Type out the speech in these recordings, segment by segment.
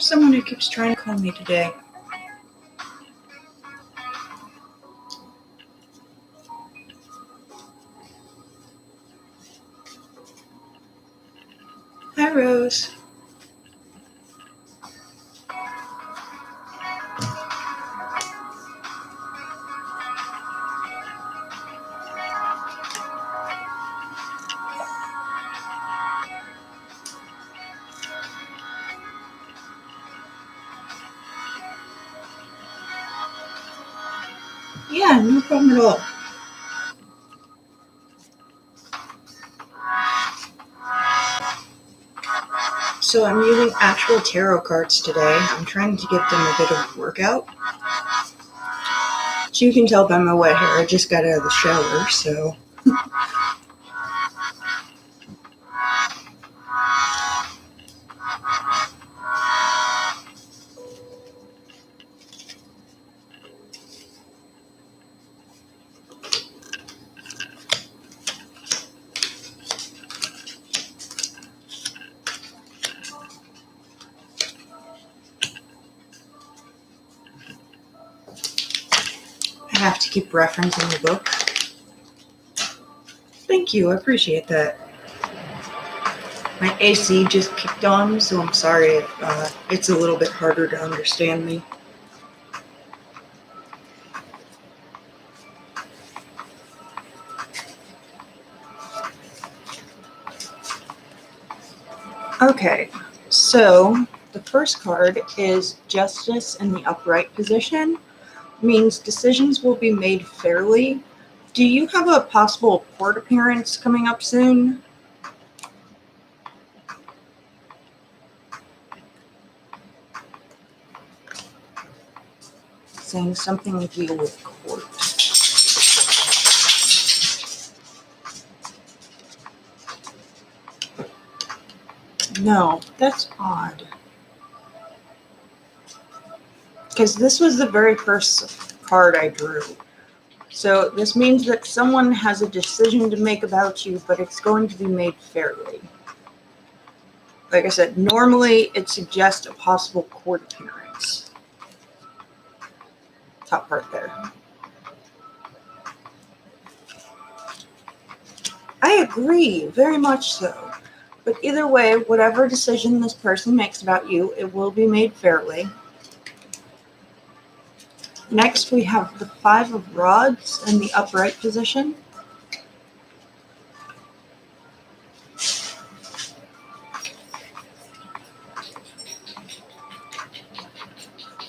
There's someone who keeps trying to call me today. Hi, Rose. Yeah, no problem at all. So I'm using actual tarot cards today. I'm trying to give them a bit of a workout. So you can tell by my wet hair, I just got out of the shower, so... I have to keep referencing the book. Thank you, I appreciate that. My AC just kicked on, so I'm sorry if it's a little bit harder to understand me. Okay, so the first card is Justice in the upright position. Means decisions will be made fairly. Do you have a possible court appearance coming up soon? Saying something to deal with court. No, that's odd. Because this was the very first card I drew. So this means that someone has a decision to make about you, but it's going to be made fairly. Like I said, normally it suggests a possible court appearance. Top part there. I agree, very much so. But either way, whatever decision this person makes about you, it will be made fairly. Next, we have the Five of Rods in the upright position. If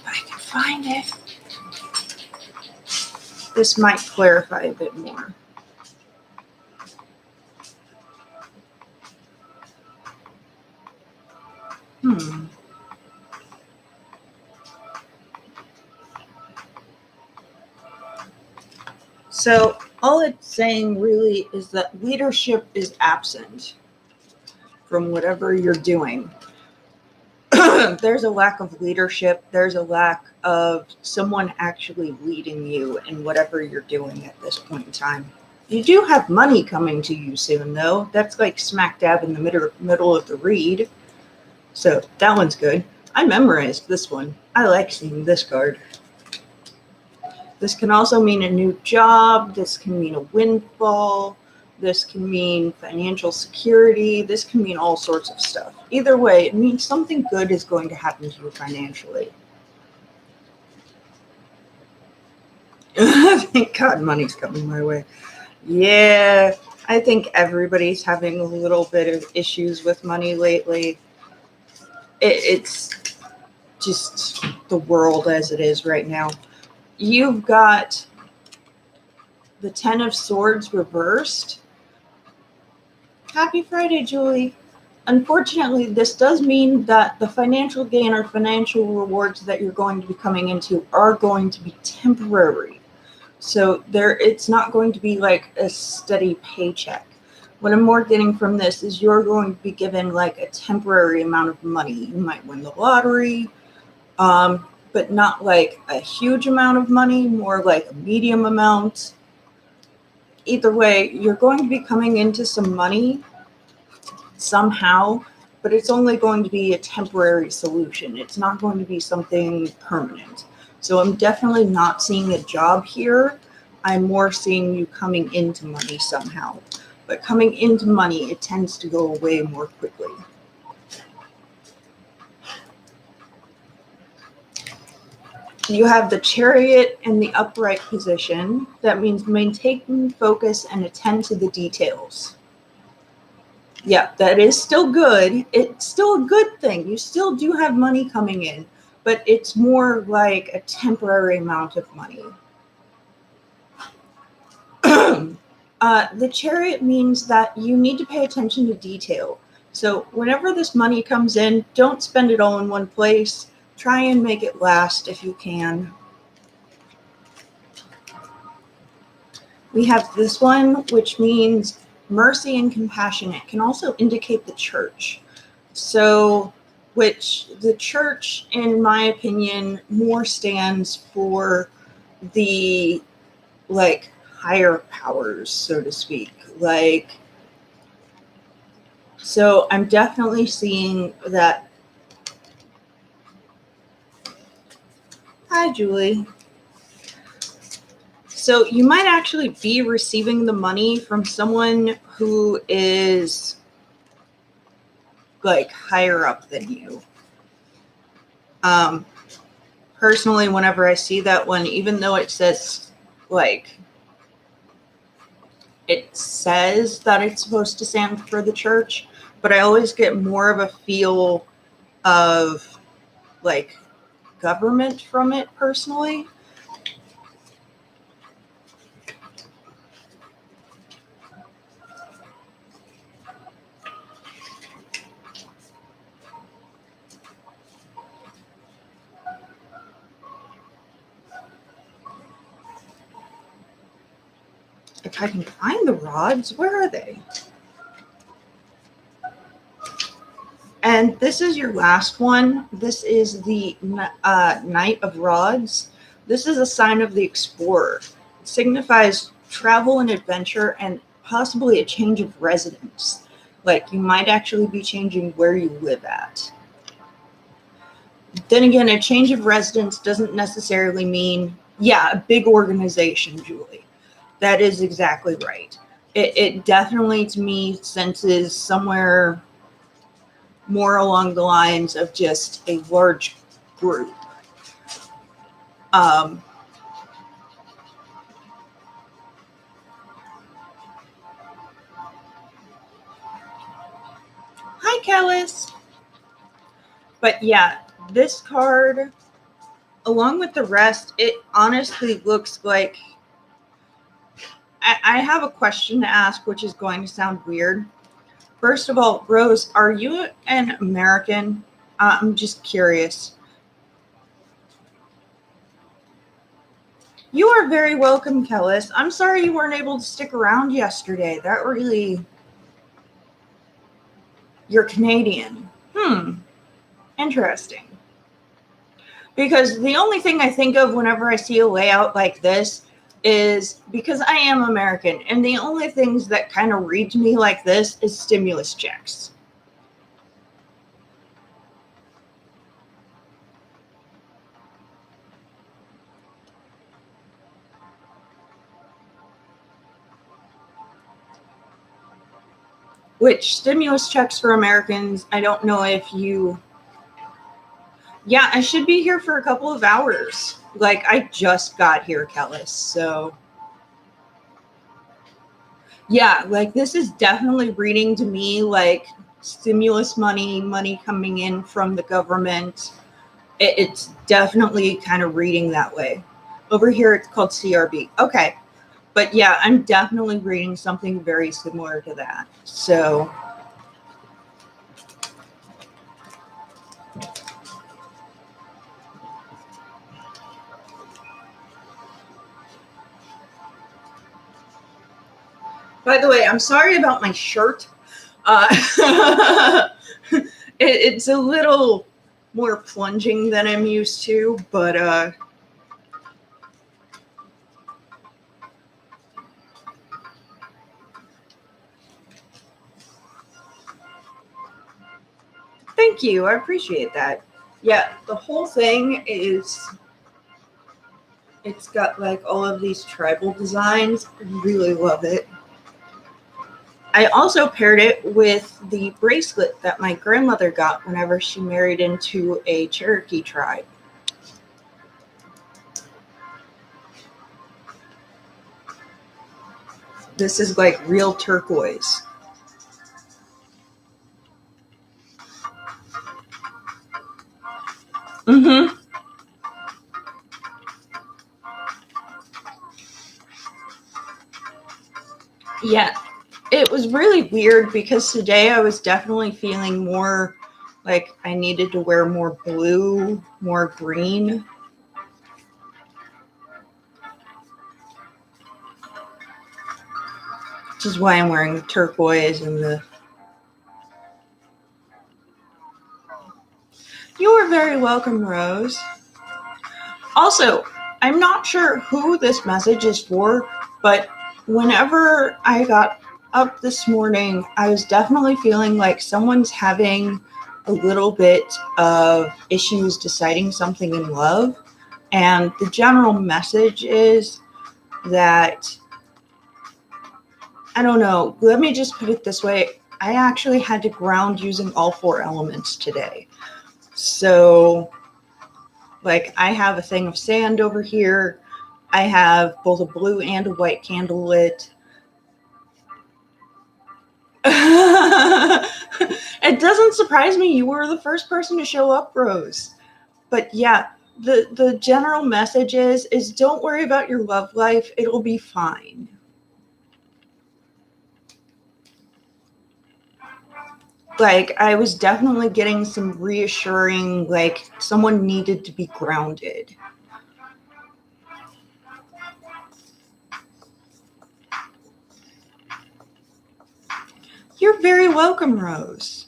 I can find it. This might clarify a bit more. So all it's saying really is that leadership is absent from whatever you're doing. There's a lack of leadership. There's a lack of someone actually leading you in whatever you're doing at this point in time. You do have money coming to you soon, though. That's like smack dab in the middle of the read. So that one's good. I memorized this one. I like seeing this card. This can also mean a new job. This can mean a windfall. This can mean financial security. This can mean all sorts of stuff. Either way, it means something good is going to happen to you financially. Thank God money's coming my way. Yeah, I think everybody's having a little bit of issues with money lately. It's just the world as it is right now. You've got the Ten of Swords reversed. Happy Friday, Julie. Unfortunately, this does mean that the financial gain or financial rewards that you're going to be coming into are going to be temporary. So it's not going to be like a steady paycheck. What I'm more getting from this is you're going to be given like a temporary amount of money. You might win the lottery, but not like a huge amount of money, more like a medium amount. Either way, you're going to be coming into some money somehow, but it's only going to be a temporary solution. It's not going to be something permanent. So I'm definitely not seeing a job here. I'm more seeing you coming into money somehow. But coming into money, it tends to go away more quickly. You have the Chariot in the upright position. That means maintain focus and attend to the details. Yeah, that is still good. It's still a good thing. You still do have money coming in, but it's more like a temporary amount of money. The Chariot means that you need to pay attention to detail. So whenever this money comes in, don't spend it all in one place. Try and make it last if you can. We have this one, which means mercy and compassion. It can also indicate the church. So, which the church, in my opinion, more stands for the like higher powers, so to speak. Like, so I'm definitely seeing that. Hi, Julie. So you might actually be receiving the money from someone who is like higher up than you. Personally, whenever I see that one, even though it says like it says that it's supposed to stand for the church, but I always get more of a feel of like government from it personally. If I can find the rods, where are they? And this is your last one. This is the Knight of Rods. This is a sign of the explorer. It signifies travel and adventure and possibly a change of residence. Like you might actually be changing where you live at. Then again, a change of residence doesn't necessarily mean, yeah, a big organization, Julie. That is exactly right. It definitely, to me, senses somewhere more along the lines of just a large group. Um, Hi, Kellis. But yeah, this card, along with the rest, it honestly looks like I have a question to ask, which is going to sound weird. First of all, Rose, are you an American? I'm just curious. You are very welcome, Kellis. I'm sorry you weren't able to stick around yesterday. That really... You're Canadian. Interesting. Because the only thing I think of whenever I see a layout like this is because I am American, and the only things that kind of read to me like this is stimulus checks. Which stimulus checks for Americans, I don't know if you... Yeah, I should be here for a couple of hours. Like, I just got here, Kellis, so... Yeah, like, this is definitely reading to me like stimulus money coming in from the government. It's definitely kind of reading that way. Over here, it's called CRB. Okay. But yeah, I'm definitely reading something very similar to that. So... By the way, I'm sorry about my shirt. It's a little more plunging than I'm used to, but Thank you. I appreciate that. Yeah, the whole thing it's got like all of these tribal designs. I really love it. I also paired it with the bracelet that my grandmother got whenever she married into a Cherokee tribe. This is like real turquoise. Mm-hmm. Yeah, it was really weird because today I was definitely feeling more like I needed to wear more blue, more green. Which is why I'm wearing the turquoise and the... You are very welcome, Rose. Also, I'm not sure who this message is for, but whenever I got up this morning, I was definitely feeling like someone's having a little bit of issues deciding something in love. And the general message is that, I don't know, let me just put it this way. I actually had to ground using all 4 elements today. So, like, I have a thing of sand over here. I have both a blue and a white candle lit. It doesn't surprise me. You were the first person to show up, Rose. But yeah, the general message is don't worry about your love life. It'll be fine. Like, I was definitely getting some reassuring, like, someone needed to be grounded. You're very welcome, Rose.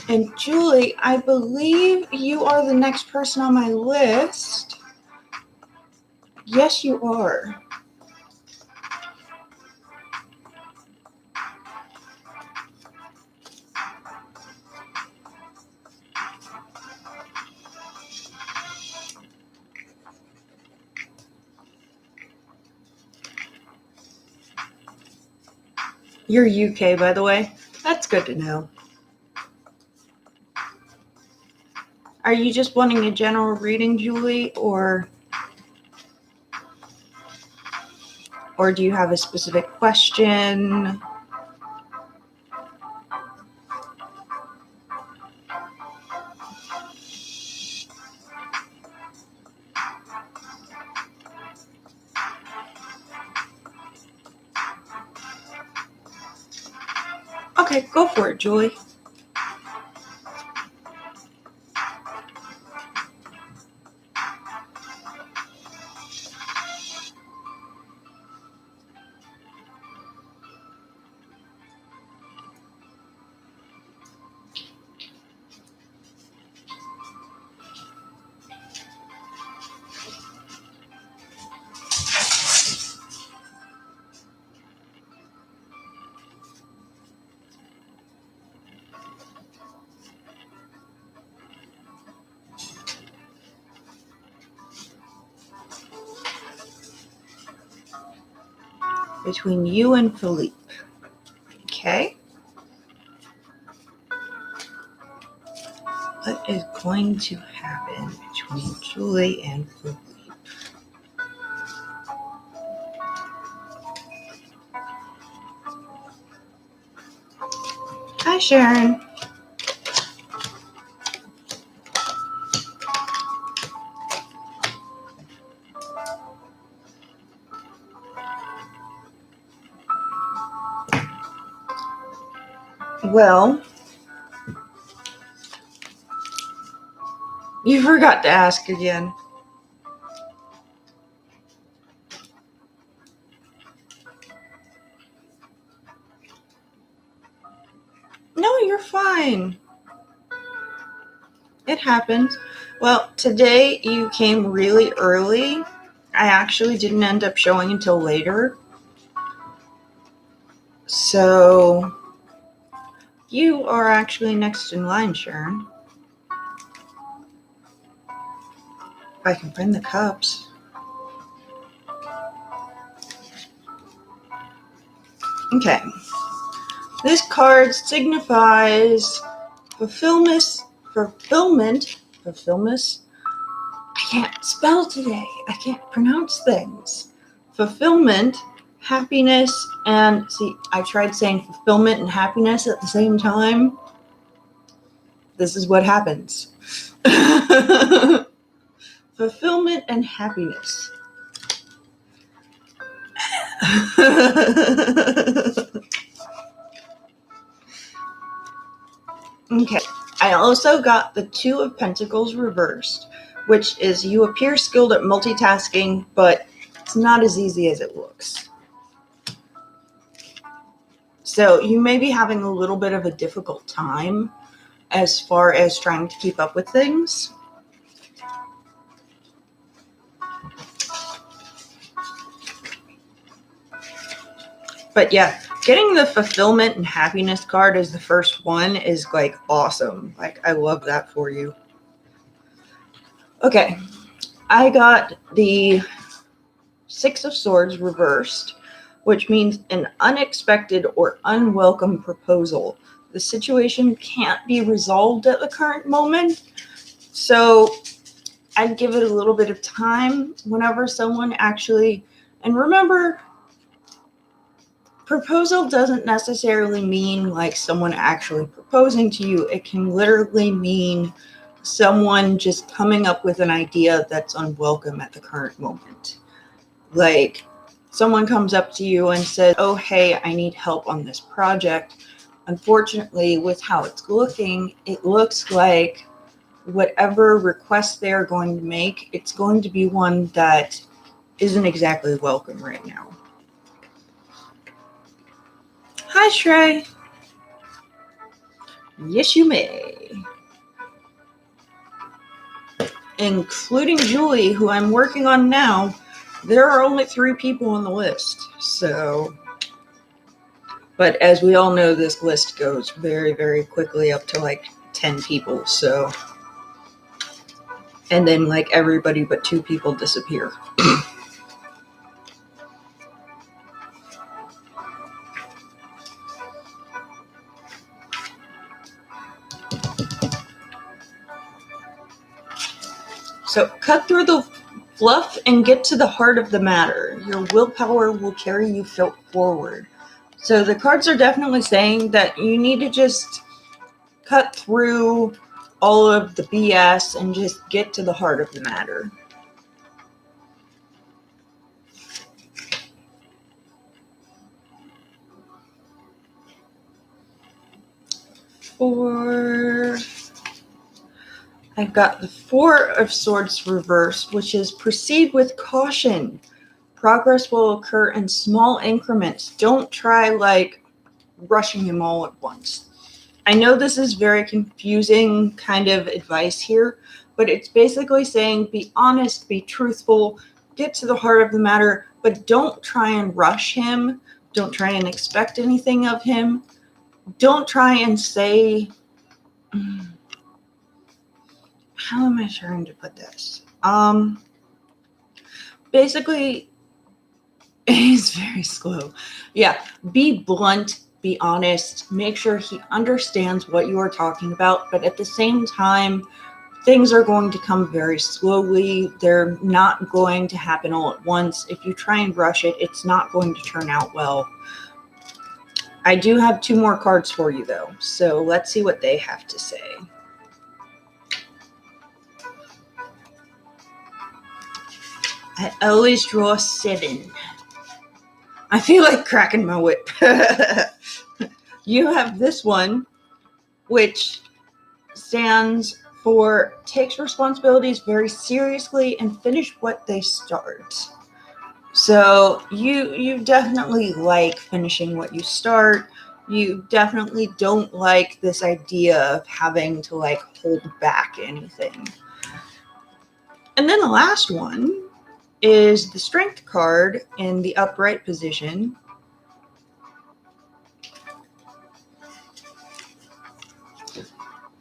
And Julie, I believe you are the next person on my list. Yes, you are. You're UK, by the way. That's good to know. Are you just wanting a general reading, Julie, or do you have a specific question? Okay, go for it, Julie. Between you and Philippe. Okay. What is going to happen between Julie and Philippe? Hi, Sharon. Well, you forgot to ask again. thing. It happens. Well, today you came really early. I actually didn't end up showing until later. So you are actually next in line, Sharon. If I can find the cups. Okay. This card signifies fulfillment. I can't spell today. I can't pronounce things. Fulfillment, happiness, and see, I tried saying fulfillment and happiness at the same time. This is what happens. Fulfillment and happiness. Okay. I also got the Two of Pentacles reversed, which is you appear skilled at multitasking, but it's not as easy as it looks. So you may be having a little bit of a difficult time as far as trying to keep up with things. But yeah, getting the fulfillment and happiness card as the first one is like awesome. Like, I love that for you. Okay, I got the Six of Swords reversed, which means an unexpected or unwelcome proposal. The situation can't be resolved at the current moment, so I'd give it a little bit of time whenever someone actually, and remember, proposal doesn't necessarily mean like someone actually proposing to you. It can literally mean someone just coming up with an idea that's unwelcome at the current moment. Like, someone comes up to you and says, oh, hey, I need help on this project. Unfortunately, with how it's looking, it looks like whatever request they're going to make, it's going to be one that isn't exactly welcome right now. Hi, Shrey. Yes, you may. Including Julie, who I'm working on now. There are only 3 people on the list, so. But as we all know, this list goes very, very quickly up to like 10 people, so. And then like everybody but 2 people disappear. So cut through the fluff and get to the heart of the matter. Your willpower will carry you forward. So the cards are definitely saying that you need to just cut through all of the BS and just get to the heart of the matter. I've got the Four of Swords reversed, which is proceed with caution. Progress will occur in small increments. Don't try like rushing them all at once. I know this is very confusing kind of advice here, but it's basically saying be honest, be truthful, get to the heart of the matter, but don't try and rush him. Don't try and expect anything of him. Don't try and say, how am I trying to put this? Basically, he's very slow. Yeah, be blunt, be honest, make sure he understands what you are talking about, but at the same time, things are going to come very slowly. They're not going to happen all at once. If you try and rush it, it's not going to turn out well. I do have 2 more cards for you, though, so let's see what they have to say. I always draw 7. I feel like cracking my whip. You have this one, which stands for takes responsibilities very seriously and finish what they start. So you definitely like finishing what you start. You definitely don't like this idea of having to like hold back anything. And then the last one is the strength card in the upright position.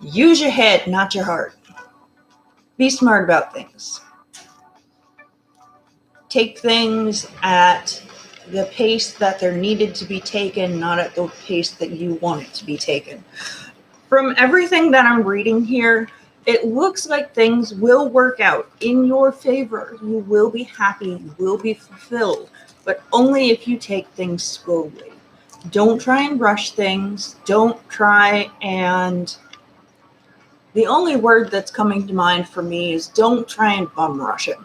Use your head, not your heart. Be smart about things. Take things at the pace that they're needed to be taken, not at the pace that you want it to be taken. From everything that I'm reading here, it looks like things will work out in your favor. You will be happy, you will be fulfilled, but only if you take things slowly. Don't try and rush things. Don't try and... The only word that's coming to mind for me is don't try and bum rush it.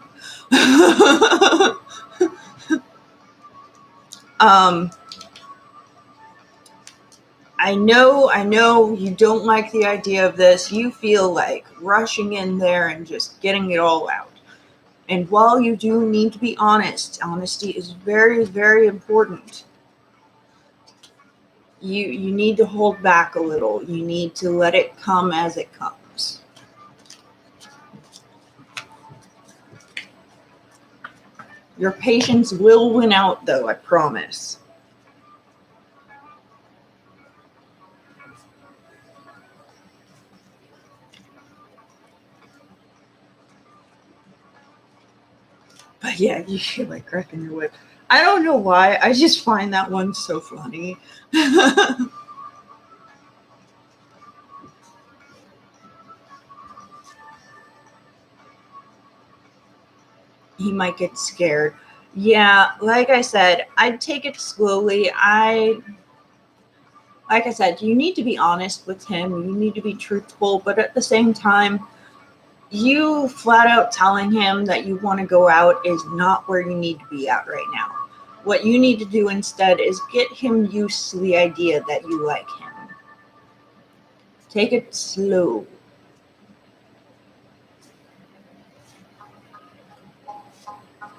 I know you don't like the idea of this. You feel like rushing in there and just getting it all out. And while you do need to be honest, honesty is very, very important. You need to hold back a little. You need to let it come as it comes. Your patience will win out, though, I promise. But yeah, you feel like cracking your whip. I don't know why. I just find that one so funny. He might get scared. Yeah, like I said, I'd take it slowly. Like I said, you need to be honest with him. You need to be truthful, but at the same time, you flat out telling him that you want to go out is not where you need to be at right now. What you need to do instead is get him used to the idea that you like him. Take it slow.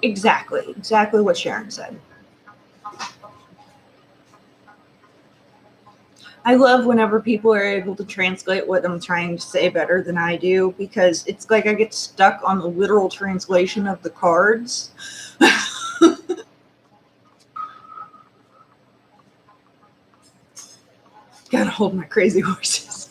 Exactly what Sharon said. I love whenever people are able to translate what I'm trying to say better than I do, because it's like I get stuck on the literal translation of the cards. Gotta hold my crazy horses.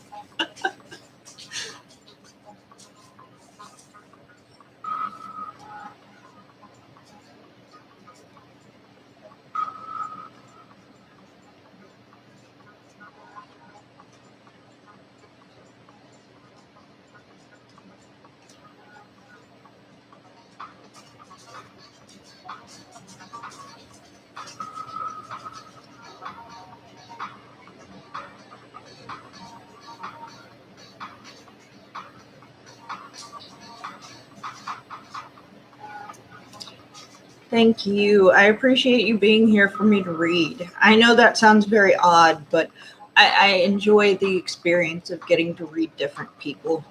Thank you. I appreciate you being here for me to read. I know that sounds very odd, but I enjoy the experience of getting to read different people.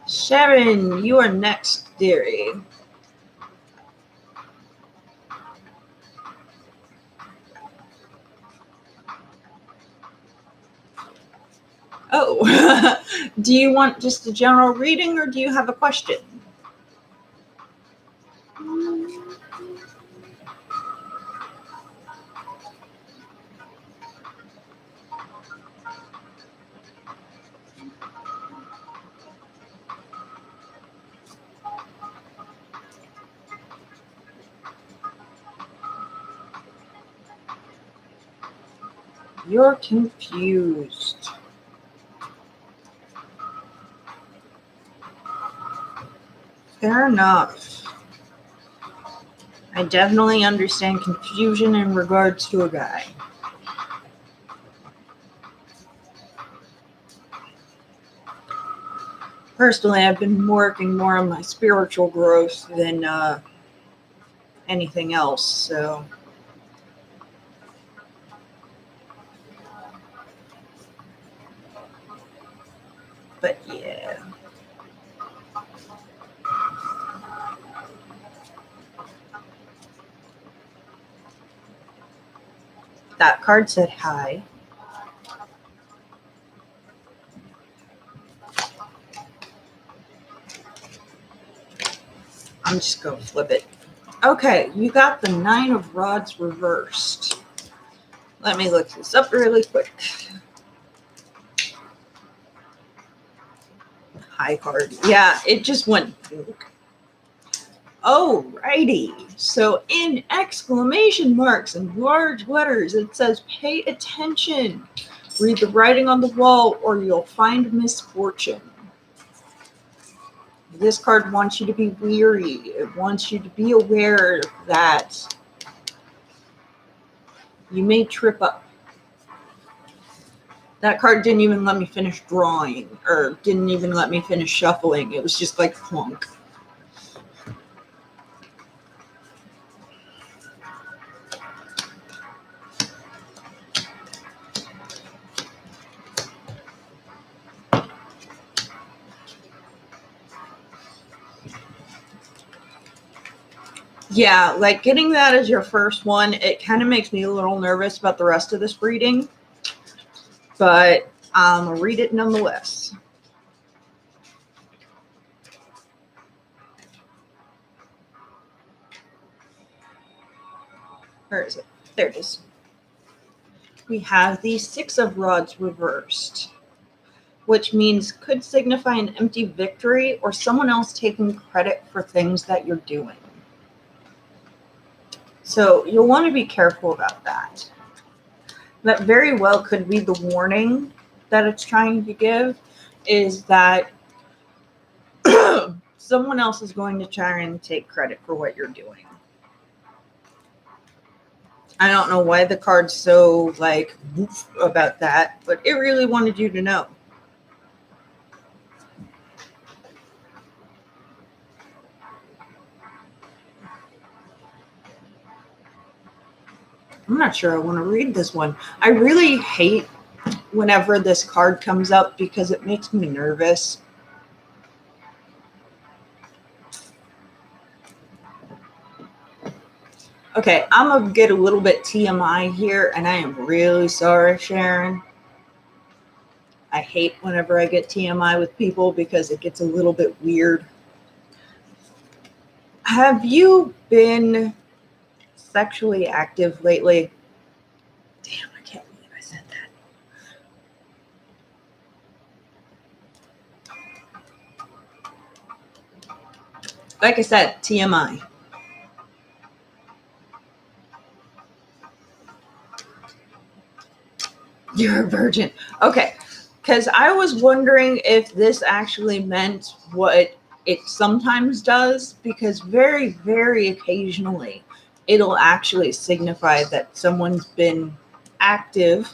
Sharon, you are next, dearie. Oh, do you want just a general reading or do you have a question? You're confused. Fair enough. I definitely understand confusion in regards to a guy. Personally, I've been working more on my spiritual growth than anything else, so That card said hi. I'm just going to flip it. Okay, you got the 9 of Rods reversed. Let me look this up really quick. High card. Yeah, it just went. Alrighty. So in exclamation marks and large letters, it says, pay attention. Read the writing on the wall or you'll find misfortune. This card wants you to be weary. It wants you to be aware that you may trip up. That card didn't even let me finish drawing or didn't even let me finish shuffling. It was just like plunk. Yeah, like getting that as your first one, it kind of makes me a little nervous about the rest of this reading, but I'll read it nonetheless. Where is it? There it is. We have the 6 of Rods reversed, which means could signify an empty victory or someone else taking credit for things that you're doing. So you'll want to be careful about that. That very well could be the warning that it's trying to give, is that someone else is going to try and take credit for what you're doing. I don't know why the card's so like woof about that, but it really wanted you to know. I'm not sure I want to read this one. I really hate whenever this card comes up because it makes me nervous. Okay, I'm going to get a little bit TMI here, and I am really sorry, Sharon. I hate whenever I get TMI with people because it gets a little bit weird. Have you been sexually active lately? Damn, I can't believe I said that. Like I said, TMI. You're a virgin. Okay, because I was wondering if this actually meant what it sometimes does, because very, very occasionally it'll actually signify that someone's been active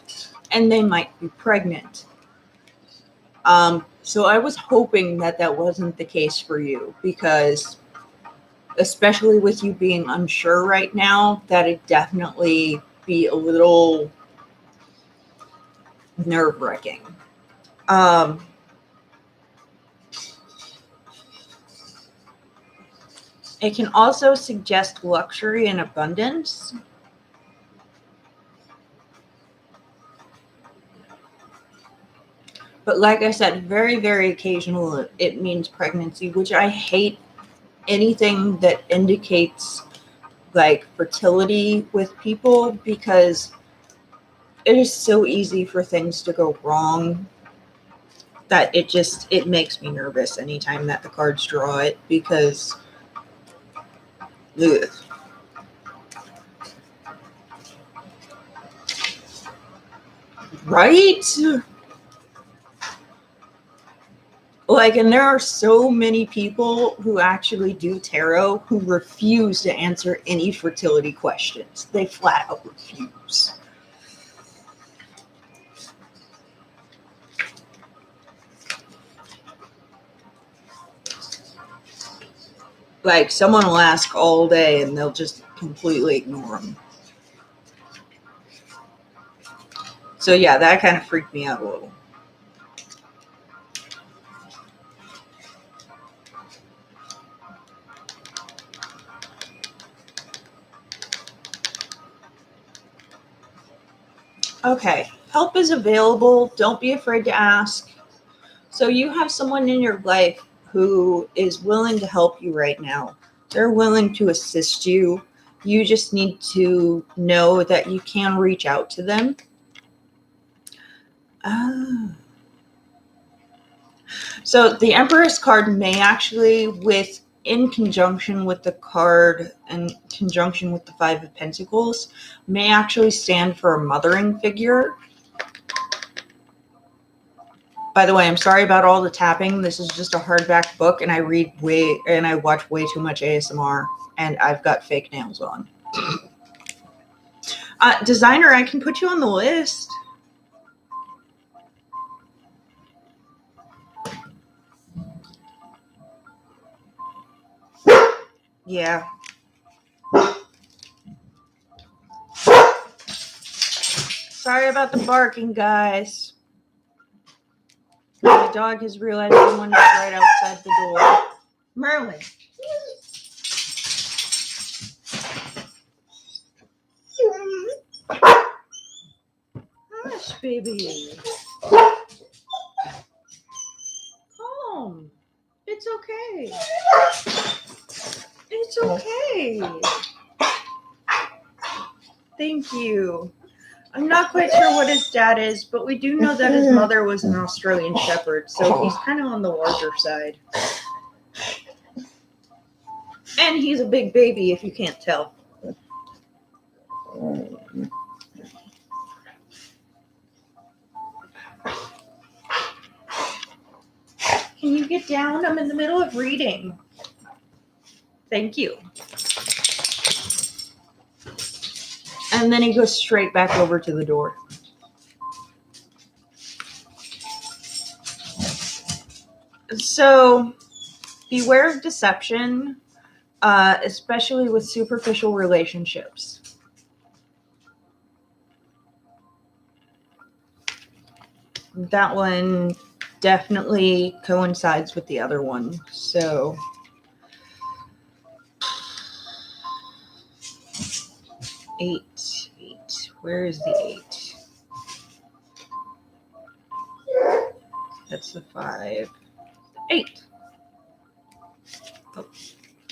and they might be pregnant. So I was hoping that that wasn't the case for you, because especially with you being unsure right now, that'd definitely be a little nerve-wracking. It can also suggest luxury and abundance. But like I said, very, very occasional, it means pregnancy, which I hate anything that indicates like fertility with people, because it is so easy for things to go wrong that it makes me nervous anytime that the cards draw it, because ugh. Right? Like, and there are so many people who actually do tarot who refuse to answer any fertility questions. They flat out refuse. Like, someone will ask all day and they'll just completely ignore them. So yeah, that kind of freaked me out a little. Okay, help is available. Don't be afraid to ask. So you have someone in your life who is willing to help you right now. They're willing to assist you. You just need to know that you can reach out to them. Oh. So the Empress card may actually, in conjunction with the card, in conjunction with the Five of Pentacles, may actually stand for a mothering figure. By the way, I'm sorry about all the tapping. This is just a hardback book, and I watch way too much ASMR, and I've got fake nails on. Designer, I can put you on the list. Yeah. Sorry about the barking, guys. My dog has realized someone is right outside the door. Merlin. Hush, baby. Calm. It's okay. It's okay. Thank you. I'm not quite sure what his dad is, but we do know that his mother was an Australian Shepherd, so he's kind of on the larger side. And he's a big baby, if you can't tell. Can you get down? I'm in the middle of reading. Thank you. And then he goes straight back over to the door. So, beware of deception, especially with superficial relationships. That one definitely coincides with the other one. So, eight. Where is the 8? That's the 5. 8. Oh,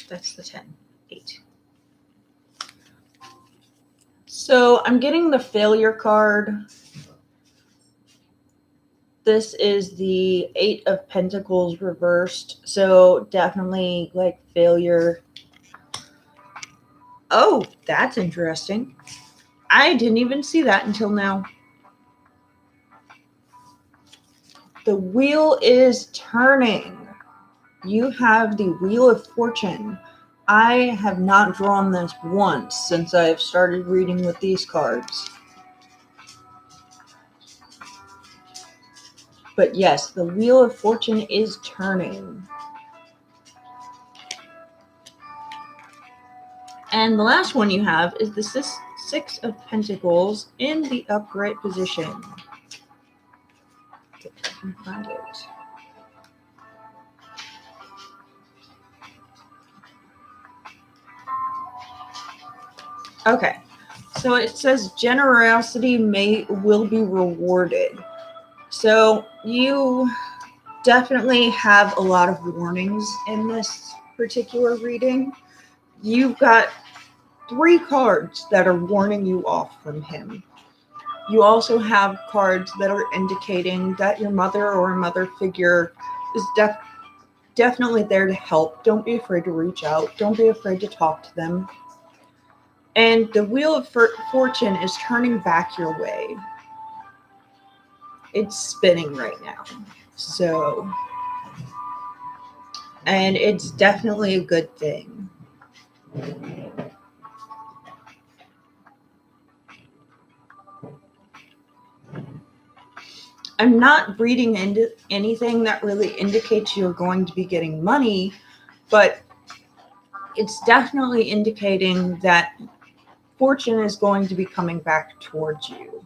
that's the 10. 8. So I'm getting the failure card. This is the 8 of Pentacles reversed. So definitely like failure. Oh, that's interesting. I didn't even see that until now. The wheel is turning. You have the Wheel of Fortune. I have not drawn this once since I've started reading with these cards. But yes, the Wheel of Fortune is turning. And the last one you have is the 6 of Pentacles in the upright position. If I can find it. Okay, so it says generosity will be rewarded. So you definitely have a lot of warnings in this particular reading. You've got 3 cards that are warning you off from him. You also have cards that are indicating that your mother or a mother figure is definitely there to help. Don't be afraid to reach out. Don't be afraid to talk to them. And the Wheel of Fortune is turning back your way. It's spinning right now. So, and it's definitely a good thing. I'm not reading into anything that really indicates you're going to be getting money, but it's definitely indicating that fortune is going to be coming back towards you.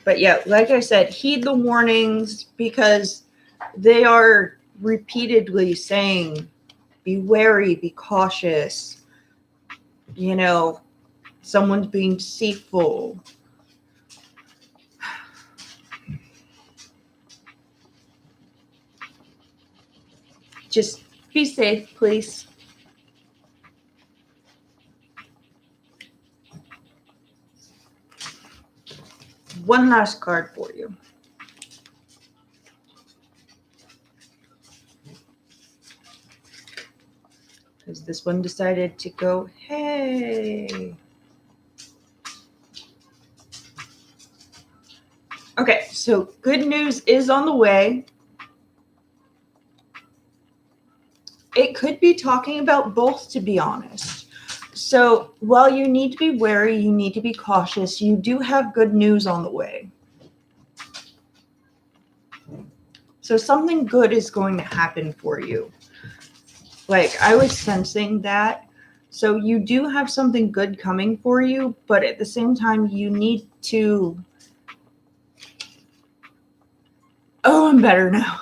But yeah, like I said, heed the warnings because they are repeatedly saying, be wary, be cautious. You know, someone's being deceitful. Just be safe, please. One last card for you. Because this one decided to go, hey. Okay, so good news is on the way. It could be talking about both, to be honest. So while you need to be wary, you need to be cautious, you do have good news on the way. So something good is going to happen for you. Like, I was sensing that. So you do have something good coming for you, but at the same time, you need to... Oh, I'm better now.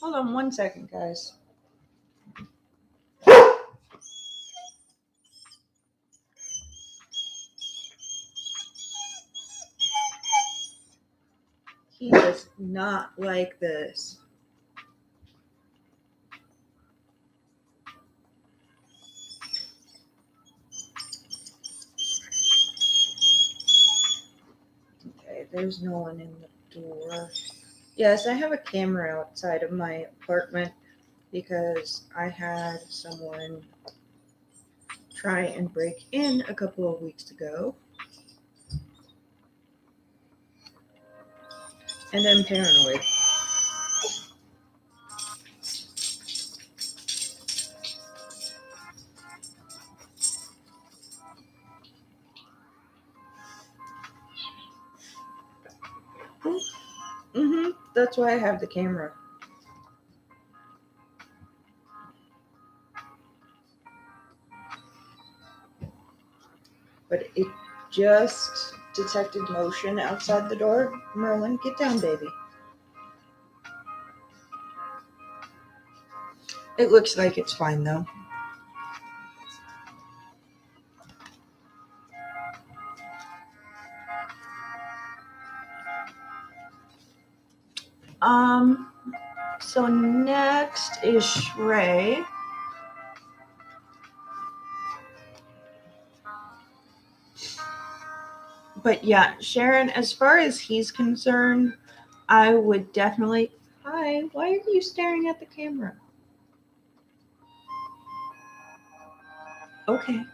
Hold on one second, guys. He does not like this. Okay, there's no one in the door. Yes, I have a camera outside of my apartment because I had someone try and break in a couple of weeks ago. And I'm paranoid. That's why I have the camera. But it just detected motion outside the door. Merlin, get down, baby. It looks like it's fine, though. So next is Shrey. But yeah, Sharon, as far as he's concerned, I would definitely... Hi, why are you staring at the camera? Okay.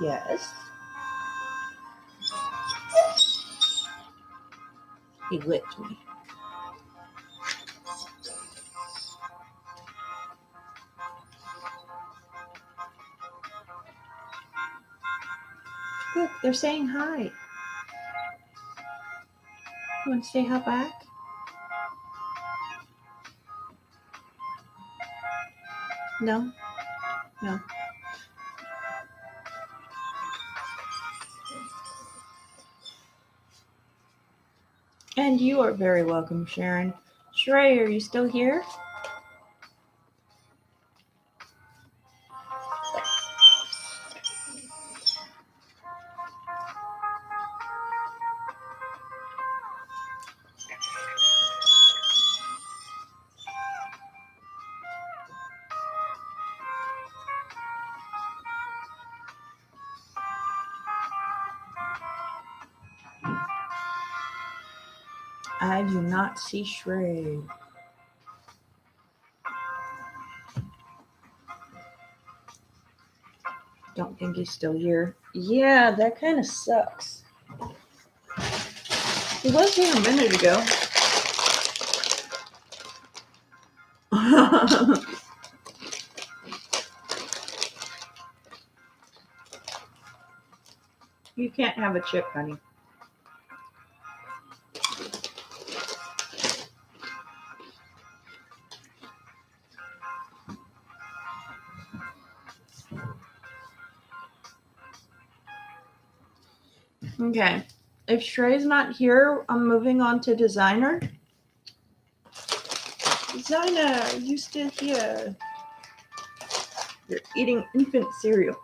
Yes. He licked me. Look, they're saying hi. You want to say hi back? No? No. And you are very welcome, Sharon. Shrey, are you still here? I do not see Shrey. Don't think he's still here. Yeah, that kind of sucks. He was here a minute ago. You can't have a chip, honey. Okay. If Shrey's not here, I'm moving on to designer. Designer, are you still here? You're eating infant cereal.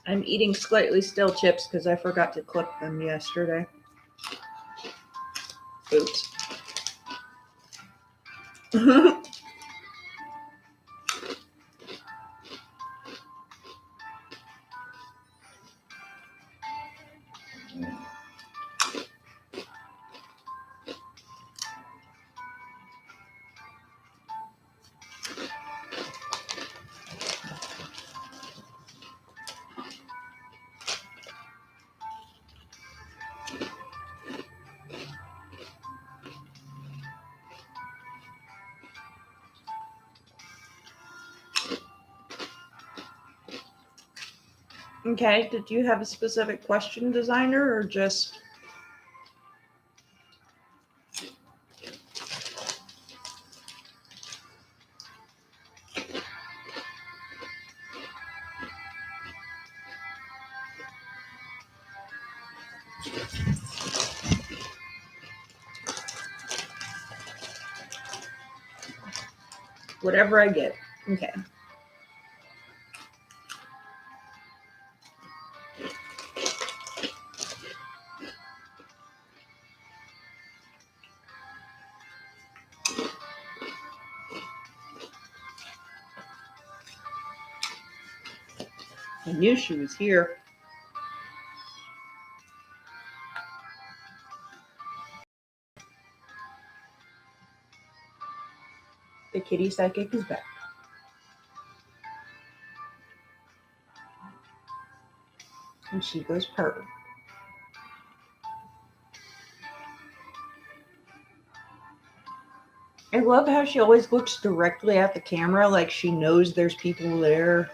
I'm eating slightly stale chips because I forgot to clip them yesterday. Oops. Okay, did you have a specific question, designer, or just... Whatever I get. Okay. I knew she was here. The kitty psychic is back. And she goes purr. I love how she always looks directly at the camera like she knows there's people there.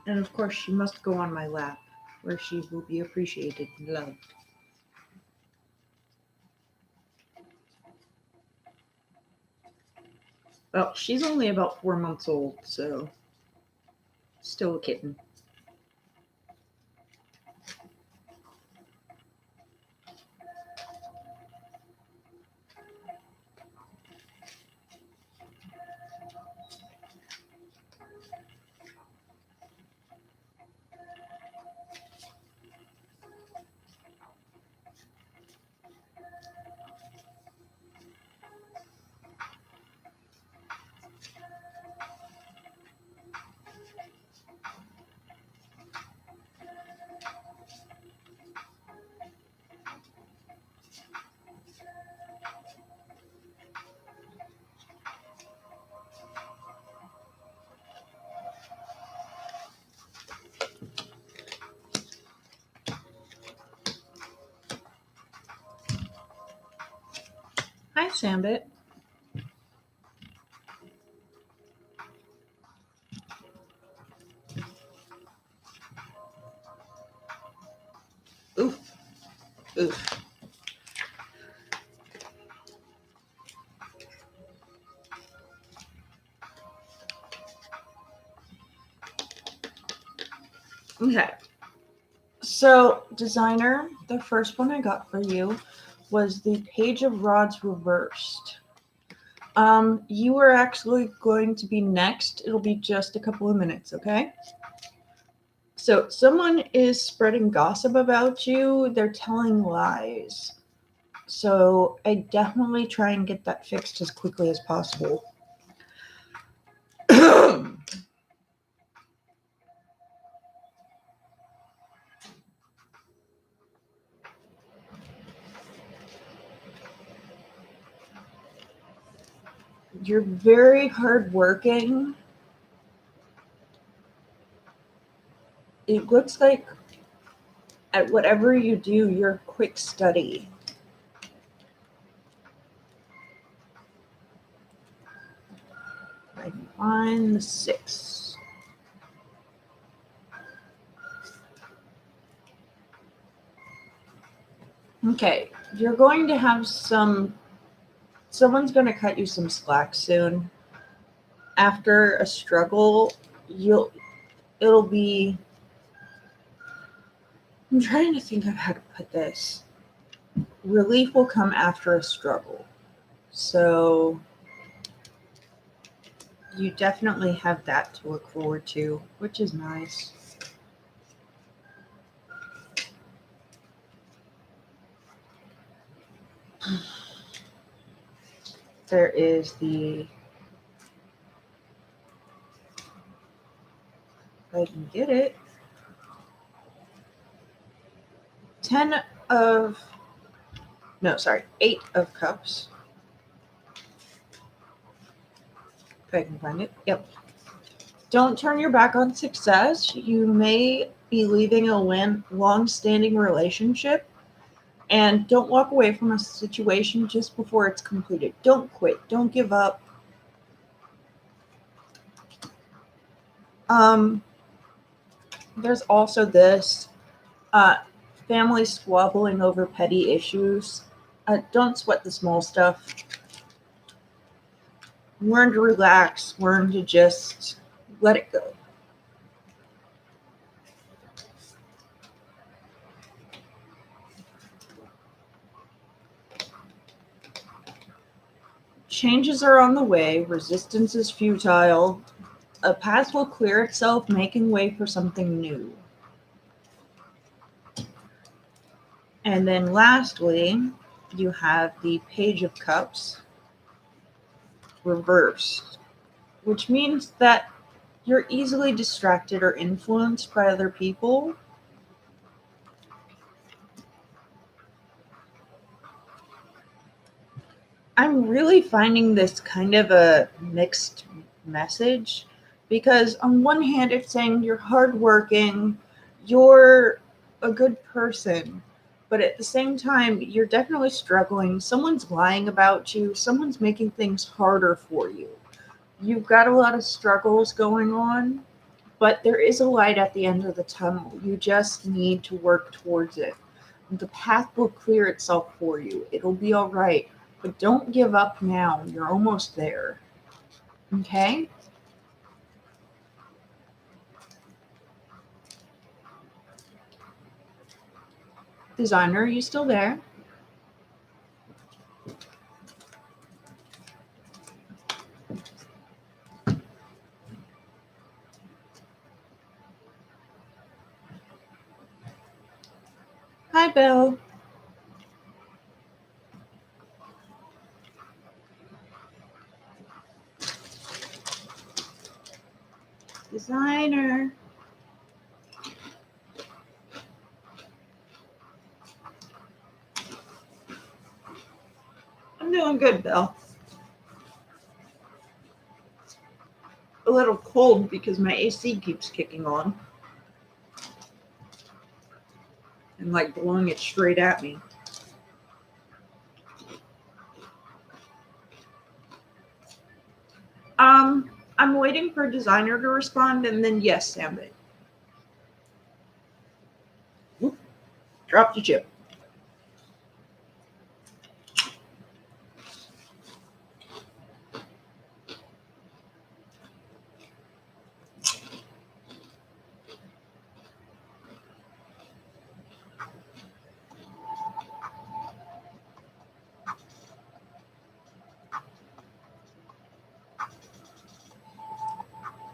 And of course, she must go on my lap, where she will be appreciated and loved. Well, she's only about 4 months old, so still a kitten. Hi, Sambit. Oof. Oof. Okay. So, designer, the first one I got for you was the Page of Rods reversed. You are actually going to be next. It'll be just a couple of minutes, okay? So, someone is spreading gossip about you. They're telling lies. So, I definitely try and get that fixed as quickly as possible. You're very hardworking. It looks like at whatever you do, you're a quick study. I can find the 6. Okay, you're going to have someone's going to cut you some slack soon. After a struggle, it'll be, I'm trying to think of how to put this. Relief will come after a struggle. So you definitely have that to look forward to, which is nice. There is the, if I can get it, 8 of cups. If I can find it. Yep. Don't turn your back on success. You may be leaving a long-standing relationship, and don't walk away from a situation just before it's completed. Don't quit. Don't give up. There's also this family squabbling over petty issues. Don't sweat the small stuff. Learn to relax. Learn to just let it go. Changes are on the way. Resistance is futile. A path will clear itself, making way for something new. And then lastly, you have the Page of Cups reversed, which means that you're easily distracted or influenced by other people. I'm really finding this kind of a mixed message because on one hand it's saying you're hardworking, you're a good person, but at the same time you're definitely struggling. Someone's lying about you, someone's making things harder for you. You've got a lot of struggles going on, but there is a light at the end of the tunnel. You just need to work towards it. The path will clear itself for you. It'll be all right. But don't give up now. You're almost there. Okay? Designer, are you still there? Hi, Bill. Designer. I'm doing good, Bill. A little cold because my AC keeps kicking on and like blowing it straight at me. I'm waiting for designer to respond, and then yes, Sambit. Oop, dropped the chip.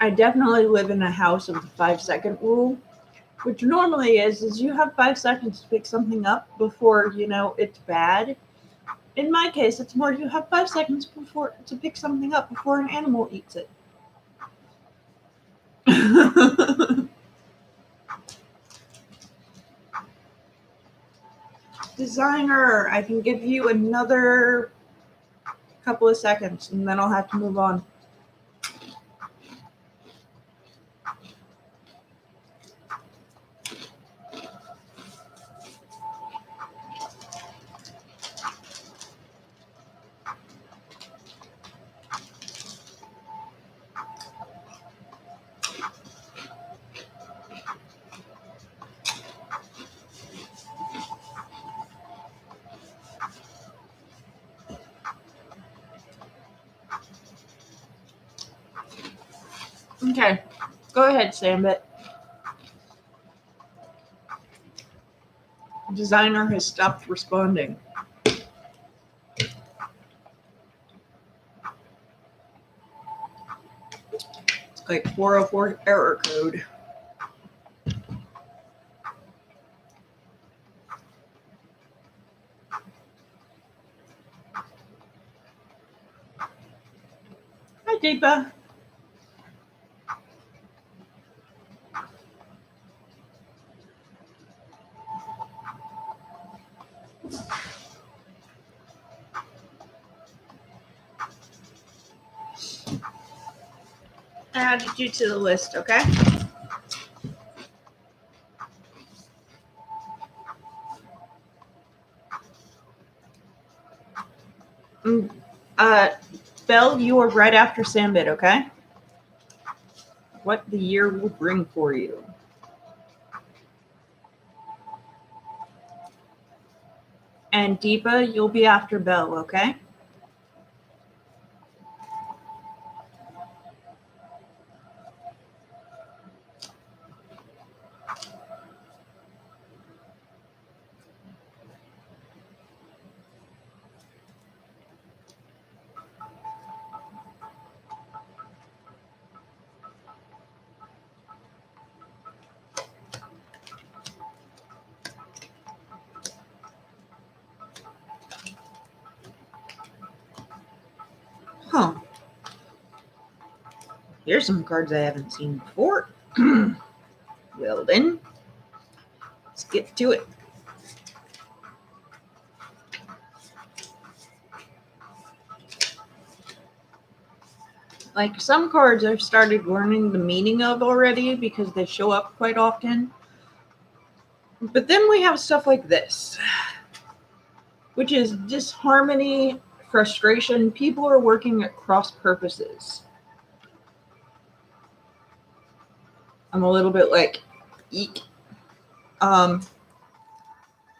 I definitely live in a house of the 5-second rule, which normally is you have 5 seconds to pick something up before it's bad. In my case, it's more you have 5 seconds before to pick something up before an animal eats it. Designer, I can give you another couple of seconds, and then I'll have to move on. Okay, go ahead, Sambit. Designer has stopped responding. It's like 404 error code. Hi, Deepa. I added you to the list, okay? Belle, you are right after Sambit, okay? What the year will bring for you. And Deepa, you'll be after Belle, okay? Huh. Here's some cards I haven't seen before. Well then, let's get to it. Like, some cards I've started learning the meaning of already because they show up quite often. But then we have stuff like this, which is disharmony, frustration. People are working at cross purposes. I'm a little bit like, eek. Have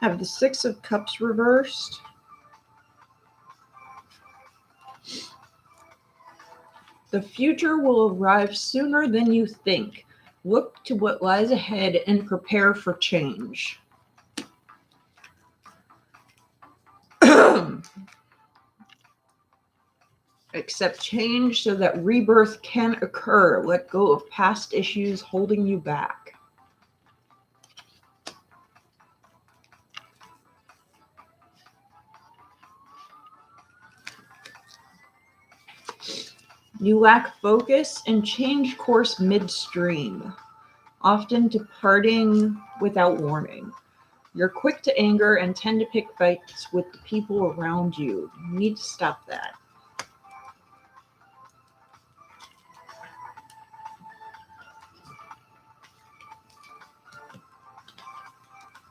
the Six of Cups reversed. The future will arrive sooner than you think. Look to what lies ahead and prepare for change. Accept change so that rebirth can occur. Let go of past issues holding you back. You lack focus and change course midstream, often departing without warning. You're quick to anger and tend to pick fights with the people around you. You need to stop that.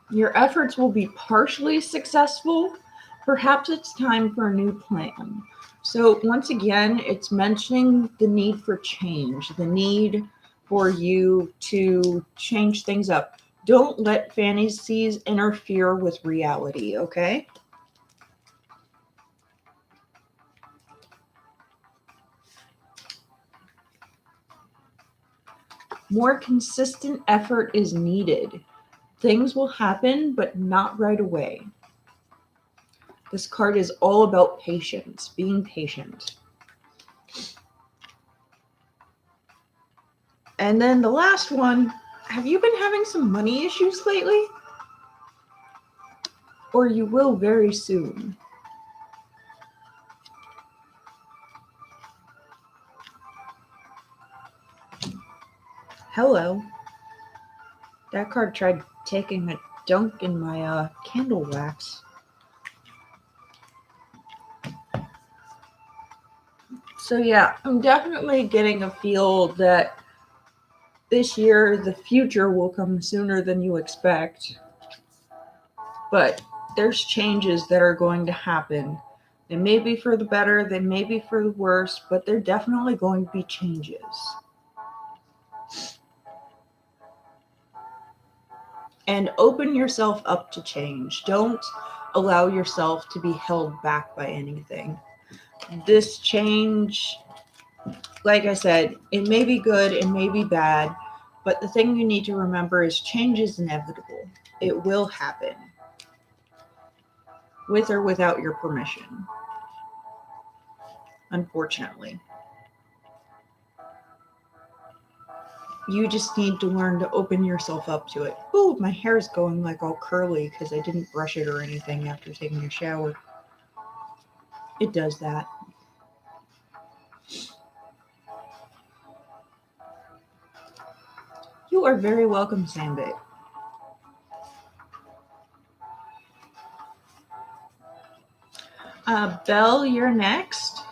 Your efforts will be partially successful. Perhaps it's time for a new plan. So once again, it's mentioning the need for change, the need for you to change things up. Don't let fantasies interfere with reality, okay? More consistent effort is needed. Things will happen, but not right away. This card is all about patience, being patient. And then the last one, have you been having some money issues lately? Or you will very soon. Hello. That card tried taking a dunk in my candle wax. So yeah, I'm definitely getting a feel that this year the future will come sooner than you expect. But there's changes that are going to happen. They may be for the better, they may be for the worse, but they're definitely going to be changes. And open yourself up to change. Don't allow yourself to be held back by anything. This change, like I said, it may be good, it may be bad, but the thing you need to remember is change is inevitable. It will happen, with or without your permission, unfortunately. You just need to learn to open yourself up to it. Ooh, my hair's going like all curly because I didn't brush it or anything after taking a shower. It does that. You are very welcome, Sandbit. Belle, you're next.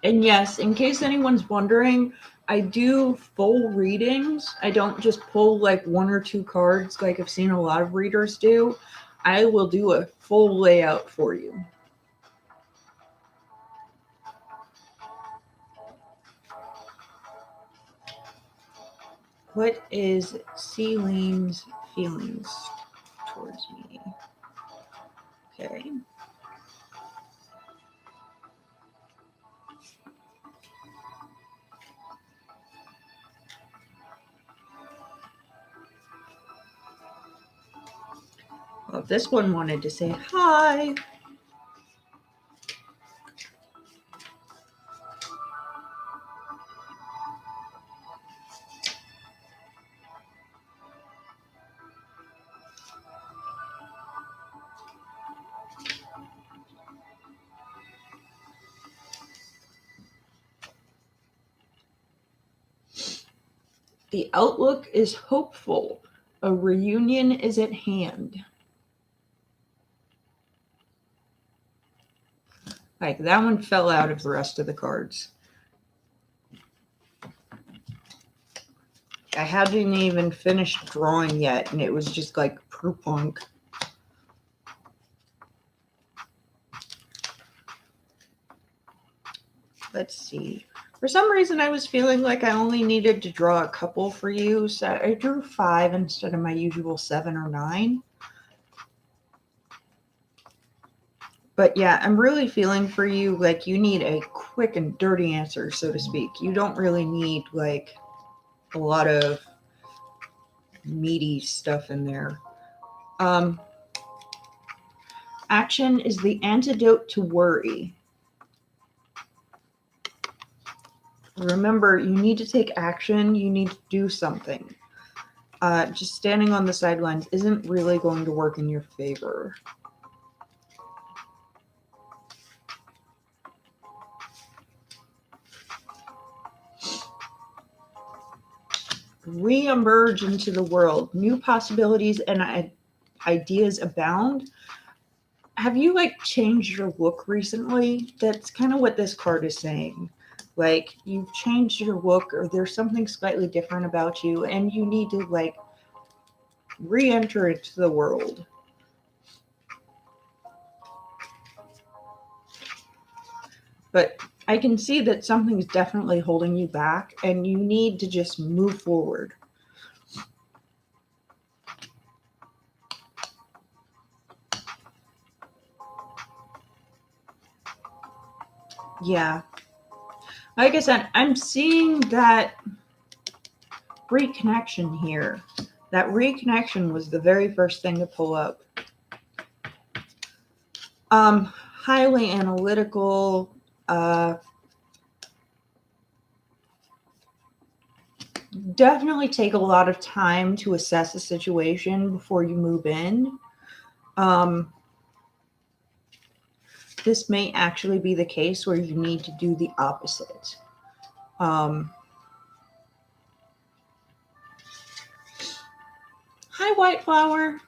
And yes, in case anyone's wondering, I do full readings. I don't just pull like one or two cards like I've seen a lot of readers do. I will do a full layout for you. What is Celine's feelings towards me? Okay. Well, this one wanted to say hi. The outlook is hopeful. A reunion is at hand. Like that one fell out of the rest of the cards. I hadn't even finished drawing yet, and it was just like punk. Let's see. For some reason, I was feeling like I only needed to draw a couple for you, so I drew 5 instead of my usual 7 or 9. But yeah, I'm really feeling for you like you need a quick and dirty answer, so to speak. You don't really need like a lot of meaty stuff in there. Action is the antidote to worry. Remember, you need to take action. You need to do something. Just standing on the sidelines isn't really going to work in your favor. Re-emerge into the world. New possibilities and ideas abound. Have you like changed your look recently? That's kind of what this card is saying. Like you've changed your look or there's something slightly different about you and you need to like re-enter into the world. But I can see that something's definitely holding you back and you need to just move forward. Yeah. Like I said, I'm seeing that reconnection here. That reconnection was the very first thing to pull up. Highly analytical, definitely take a lot of time to assess a situation before you move in. this may actually be the case where you need to do the opposite. Hi, White Flower.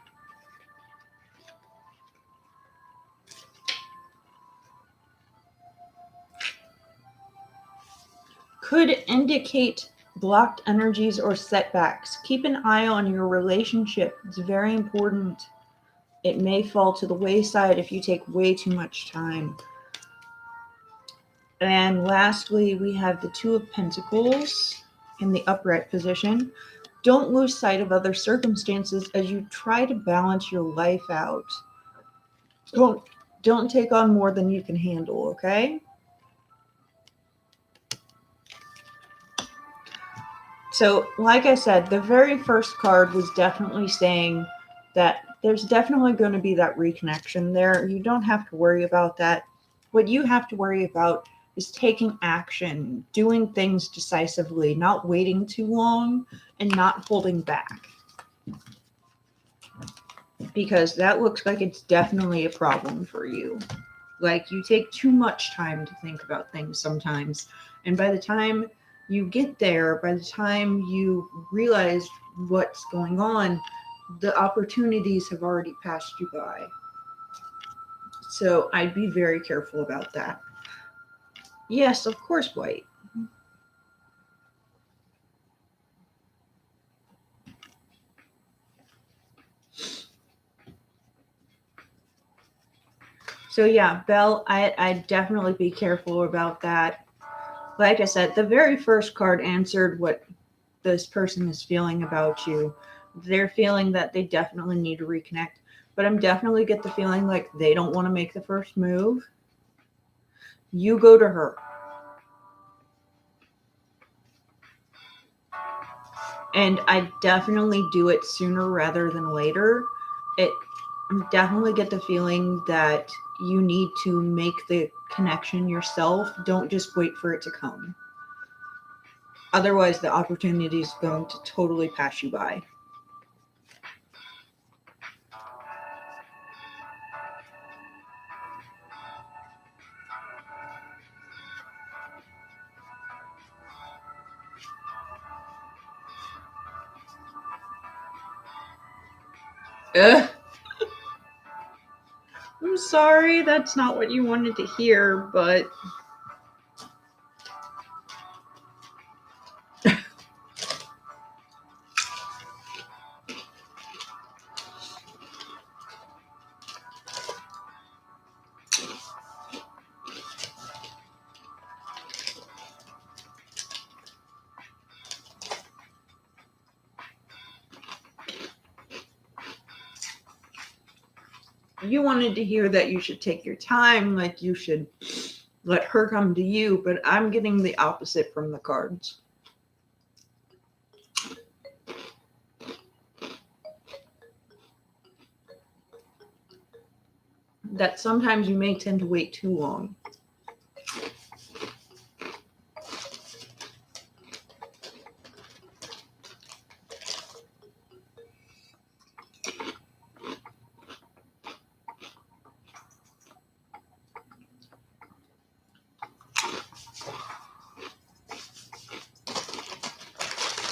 Could indicate blocked energies or setbacks. Keep an eye on your relationship. It's very important. It may fall to the wayside if you take way too much time. And lastly, we have the Two of Pentacles in the upright position. Don't lose sight of other circumstances as you try to balance your life out. Don't take on more than you can handle, okay? So, like I said, the very first card was definitely saying that there's definitely going to be that reconnection there. You don't have to worry about that. What you have to worry about is taking action, doing things decisively, not waiting too long, and not holding back. Because that looks like it's definitely a problem for you. Like, you take too much time to think about things sometimes. And by the time you get there, by the time you realize what's going on, the opportunities have already passed you by. So I'd be very careful about that. Yes, of course, White. So yeah, Belle, I'd definitely be careful about that. Like I said, the very first card answered what this person is feeling about you. They're feeling that they definitely need to reconnect, but I'm definitely get the feeling like they don't want to make the first move. You go to her. And I definitely do it sooner rather than later. I definitely get the feeling that you need to make the connection yourself. Don't just wait for it to come. Otherwise, the opportunity is going to totally pass you by. Ugh. I'm sorry, that's not what you wanted to hear, but you wanted to hear that you should take your time, like you should let her come to you, but I'm getting the opposite from the cards. That sometimes you may tend to wait too long.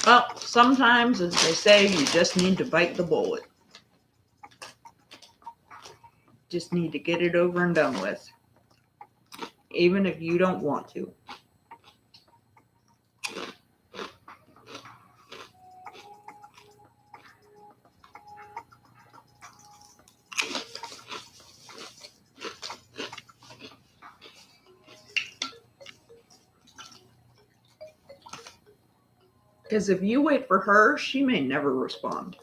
Well, sometimes, as they say, you just need to bite the bullet. Just need to get it over and done with. Even if you don't want to. Because if you wait for her, she may never respond.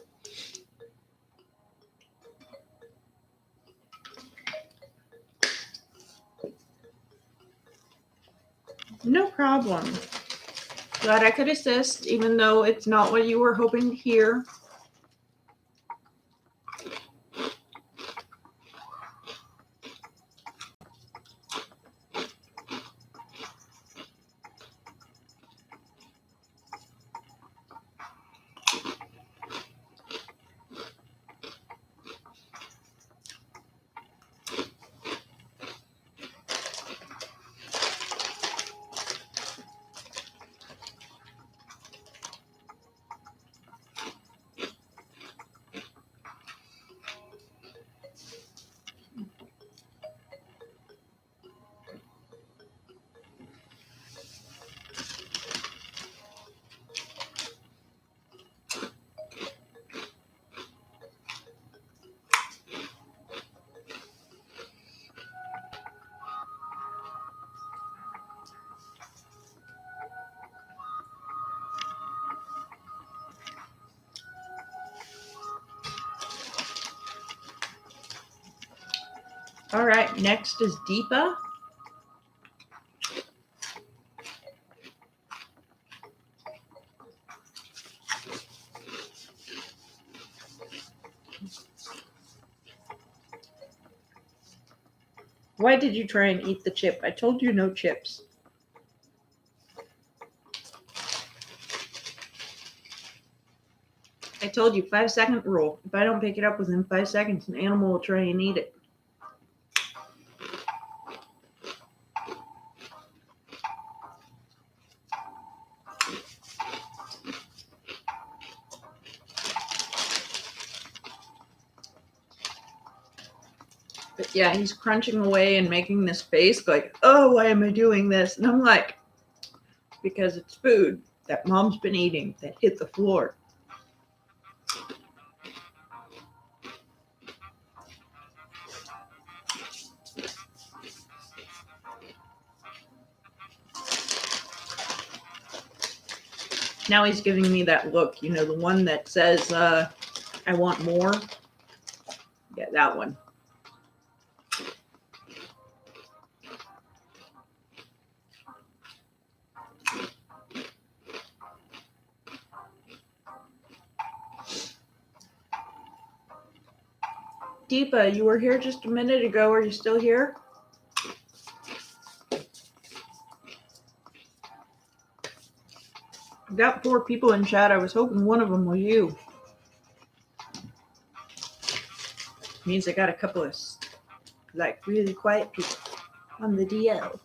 No problem. Glad I could assist, even though it's not what you were hoping to hear. All right, next is Deepa. Why did you try and eat the chip? I told you no chips. I told you 5-second rule. If I don't pick it up within 5 seconds, an animal will try and eat it. But yeah, he's crunching away and making this face like, oh, why am I doing this? And I'm like, because it's food that mom's been eating that hit the floor. Now he's giving me that look, the one that says, I want more. Yeah, that one. Deepa, you were here just a minute ago. Are you still here? I've got 4 people in chat. I was hoping one of them was you. Means I got a couple of really quiet people on the DL.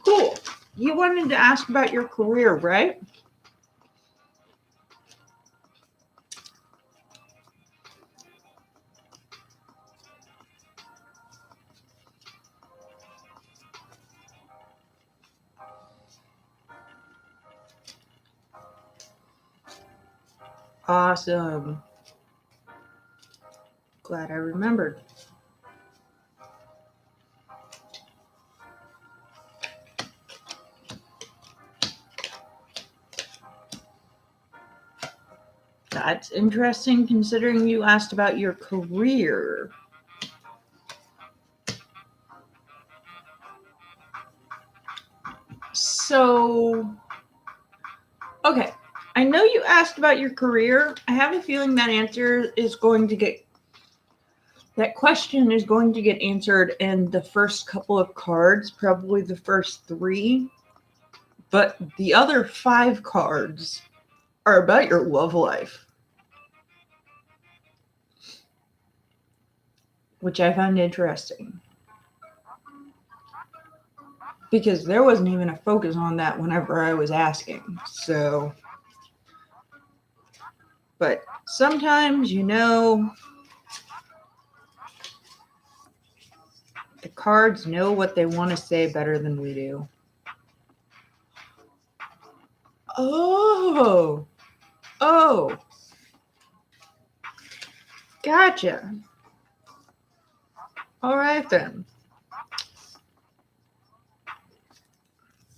Cool. You wanted to ask about your career, right? Awesome. Glad I remembered. That's interesting considering you asked about your career. So, okay. I know you asked about your career. I have a feeling that question is going to get answered in the first couple of cards, probably the first 3. But the other 5 cards are about your love life, which I found interesting. Because there wasn't even a focus on that whenever I was asking. So, but sometimes, the cards know what they want to say better than we do. Oh, gotcha. All right then.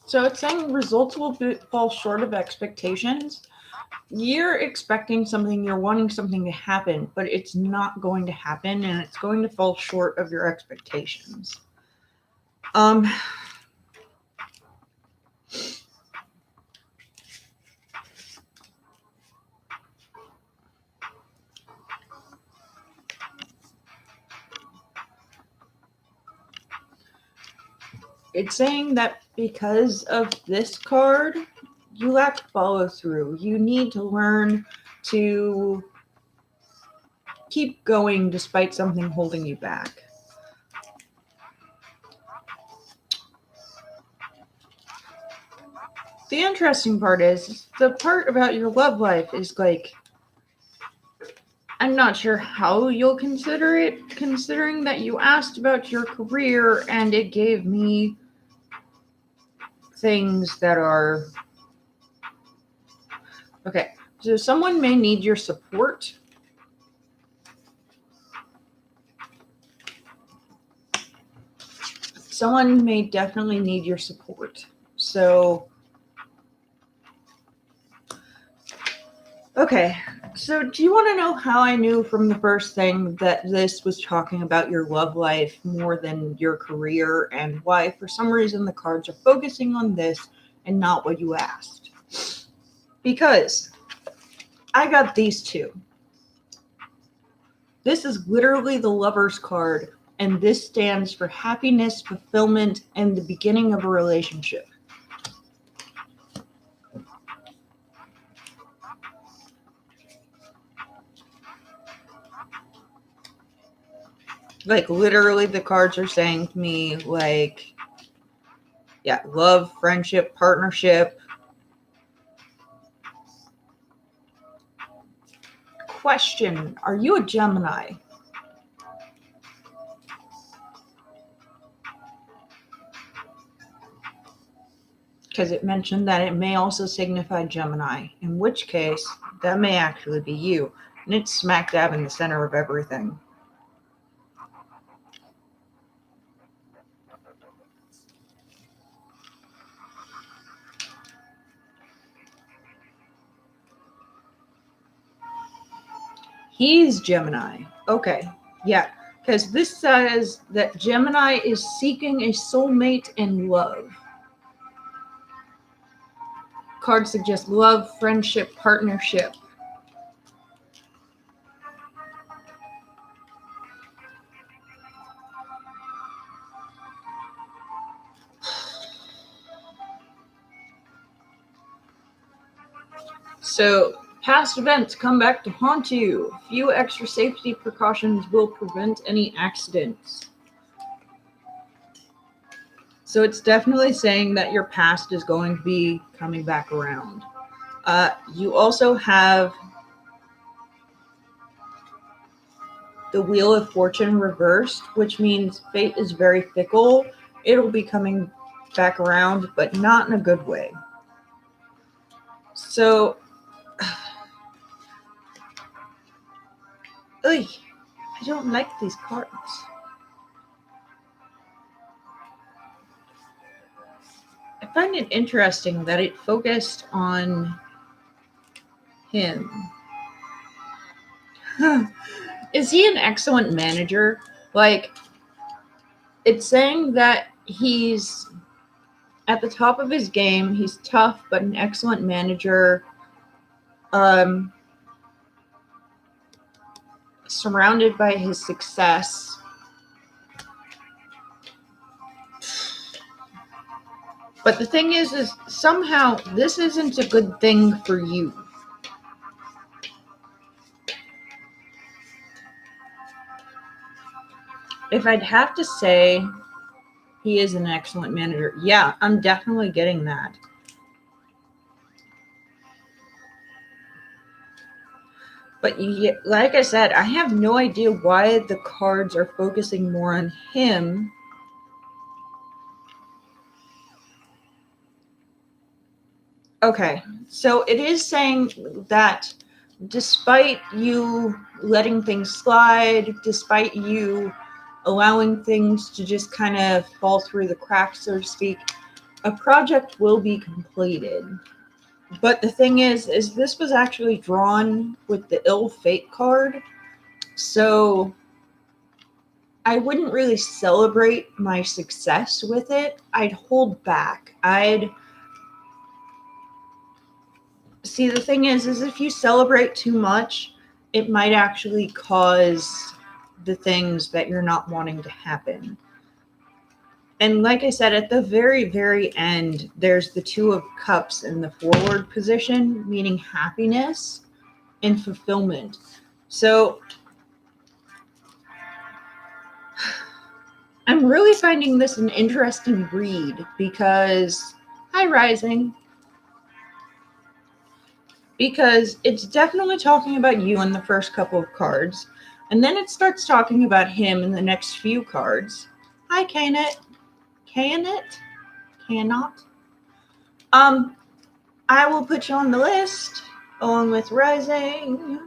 So it's saying results will fall short of expectations. You're expecting something, you're wanting something to happen, but it's not going to happen, and it's going to fall short of your expectations. It's saying that because of this card, you lack follow through. You need to learn to keep going despite something holding you back. The interesting part is the part about your love life is I'm not sure how you'll consider it, considering that you asked about your career and it gave me things that are okay. So someone may need your support. Someone may definitely need your support. So, okay. So, do you want to know how I knew from the first thing that this was talking about your love life more than your career, and why, for some reason, the cards are focusing on this and not what you asked? Because I got these two. This is literally the Lover's card, and this stands for happiness, fulfillment, and the beginning of a relationship. Like, literally, the cards are saying to me, like, yeah, love, friendship, partnership. Question: are you a Gemini? Because it mentioned that it may also signify Gemini, in which case, that may actually be you. And it's smack dab in the center of everything. He's Gemini. Okay, yeah. Because this says that Gemini is seeking a soulmate in love. Cards suggest love, friendship, partnership. So, past events come back to haunt you. Few extra safety precautions will prevent any accidents. So, it's definitely saying that your past is going to be coming back around. You also have the Wheel of Fortune reversed, which means fate is very fickle. It'll be coming back around, but not in a good way. So, I don't like these cards. I find it interesting that it focused on him. Is he an excellent manager? Like, it's saying that he's at the top of his game. He's tough, but an excellent manager. Surrounded by his success. But the thing is somehow this isn't a good thing for you. If I'd have to say he is an excellent manager, yeah, I'm definitely getting that. But like I said, I have no idea why the cards are focusing more on him. Okay, so it is saying that despite you letting things slide, despite you allowing things to just kind of fall through the cracks, so to speak, a project will be completed. But the thing is this was actually drawn with the ill fate card. So I wouldn't really celebrate my success with it. I'd hold back. See, the thing is if you celebrate too much, it might actually cause the things that you're not wanting to happen. And like I said, at the very, very end, there's the Two of Cups in the forward position, meaning happiness and fulfillment. So I'm really finding this an interesting read because, hi, Rising, because it's definitely talking about you in the first couple of cards, and then it starts talking about him in the next few cards. Hi, Canet. Canet? Cannot? I will put you on the list along with Rising.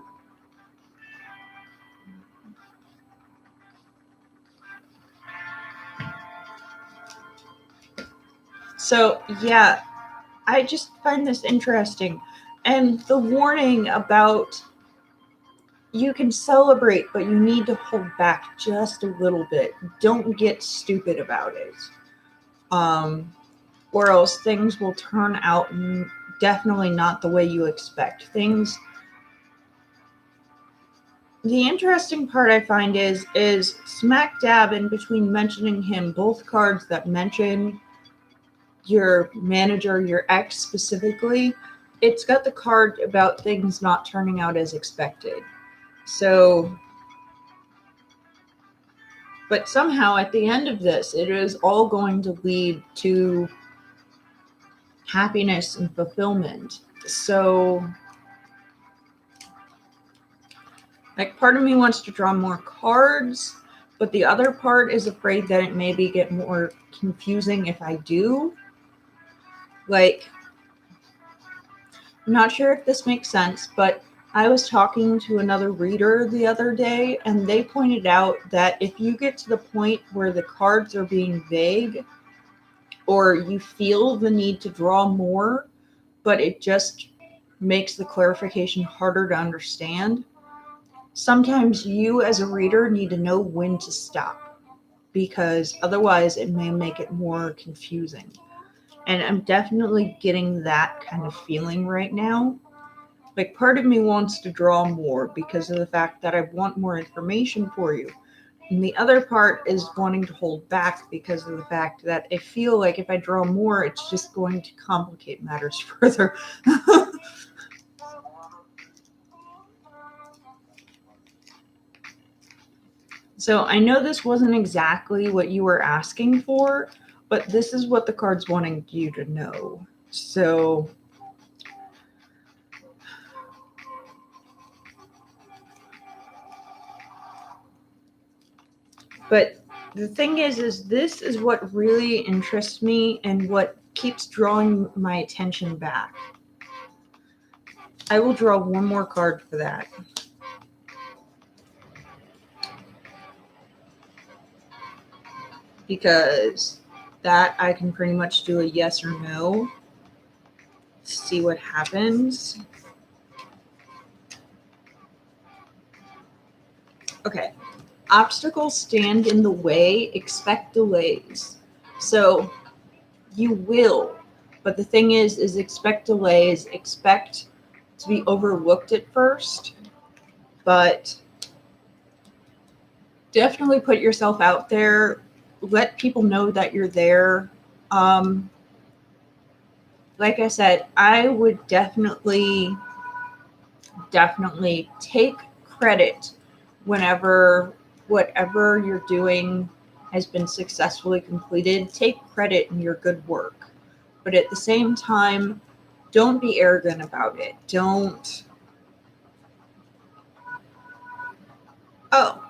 So, yeah, I just find this interesting. And the warning about you can celebrate, but you need to hold back just a little bit. Don't get stupid about it. Or else things will turn out definitely not the way you expect. The interesting part I find is smack dab in between mentioning him, both cards that mention your manager, your ex specifically, it's got the card about things not turning out as expected. So, but somehow at the end of this, it is all going to lead to happiness and fulfillment. So, like, part of me wants to draw more cards, but the other part is afraid that it maybe get more confusing if I do. Like, I'm not sure if this makes sense, but I was talking to another reader the other day, and they pointed out that if you get to the point where the cards are being vague, or you feel the need to draw more, but it just makes the clarification harder to understand, sometimes you as a reader need to know when to stop, because otherwise it may make it more confusing. And I'm definitely getting that kind of feeling right now. Like, part of me wants to draw more because of the fact that I want more information for you. And the other part is wanting to hold back because of the fact that I feel like if I draw more, it's just going to complicate matters further. So I know this wasn't exactly what you were asking for, but this is what the card's wanting you to know. So, but the thing is this is what really interests me and what keeps drawing my attention back. I will draw one more card for that. Because that I can pretty much do a yes or no. See what happens. Okay. Obstacles stand in the way, expect delays. So you will. But the thing is expect delays, expect to be overlooked at first, but definitely put yourself out there. Let people know that you're there. Um, like I said, I would definitely take credit whenever whatever you're doing has been successfully completed. Take credit in your good work. But at the same time, don't be arrogant about it. Don't, oh,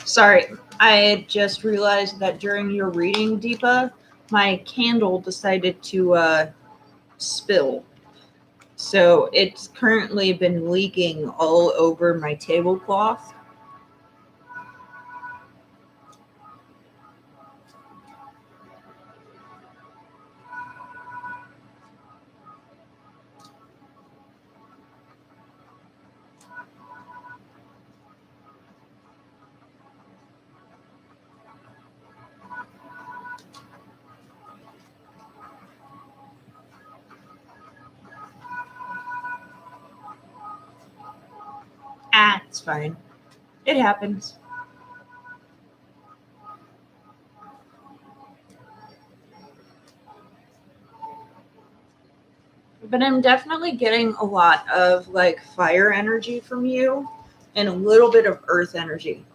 sorry. I just realized that during your reading, Deepa, my candle decided to spill. So it's currently been leaking all over my tablecloth. Ah, it's fine. It happens. But I'm definitely getting a lot of like fire energy from you and a little bit of earth energy.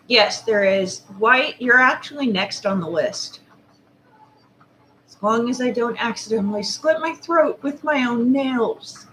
Yes, there is. White, you're actually next on the list. As long as I don't accidentally slit my throat with my own nails.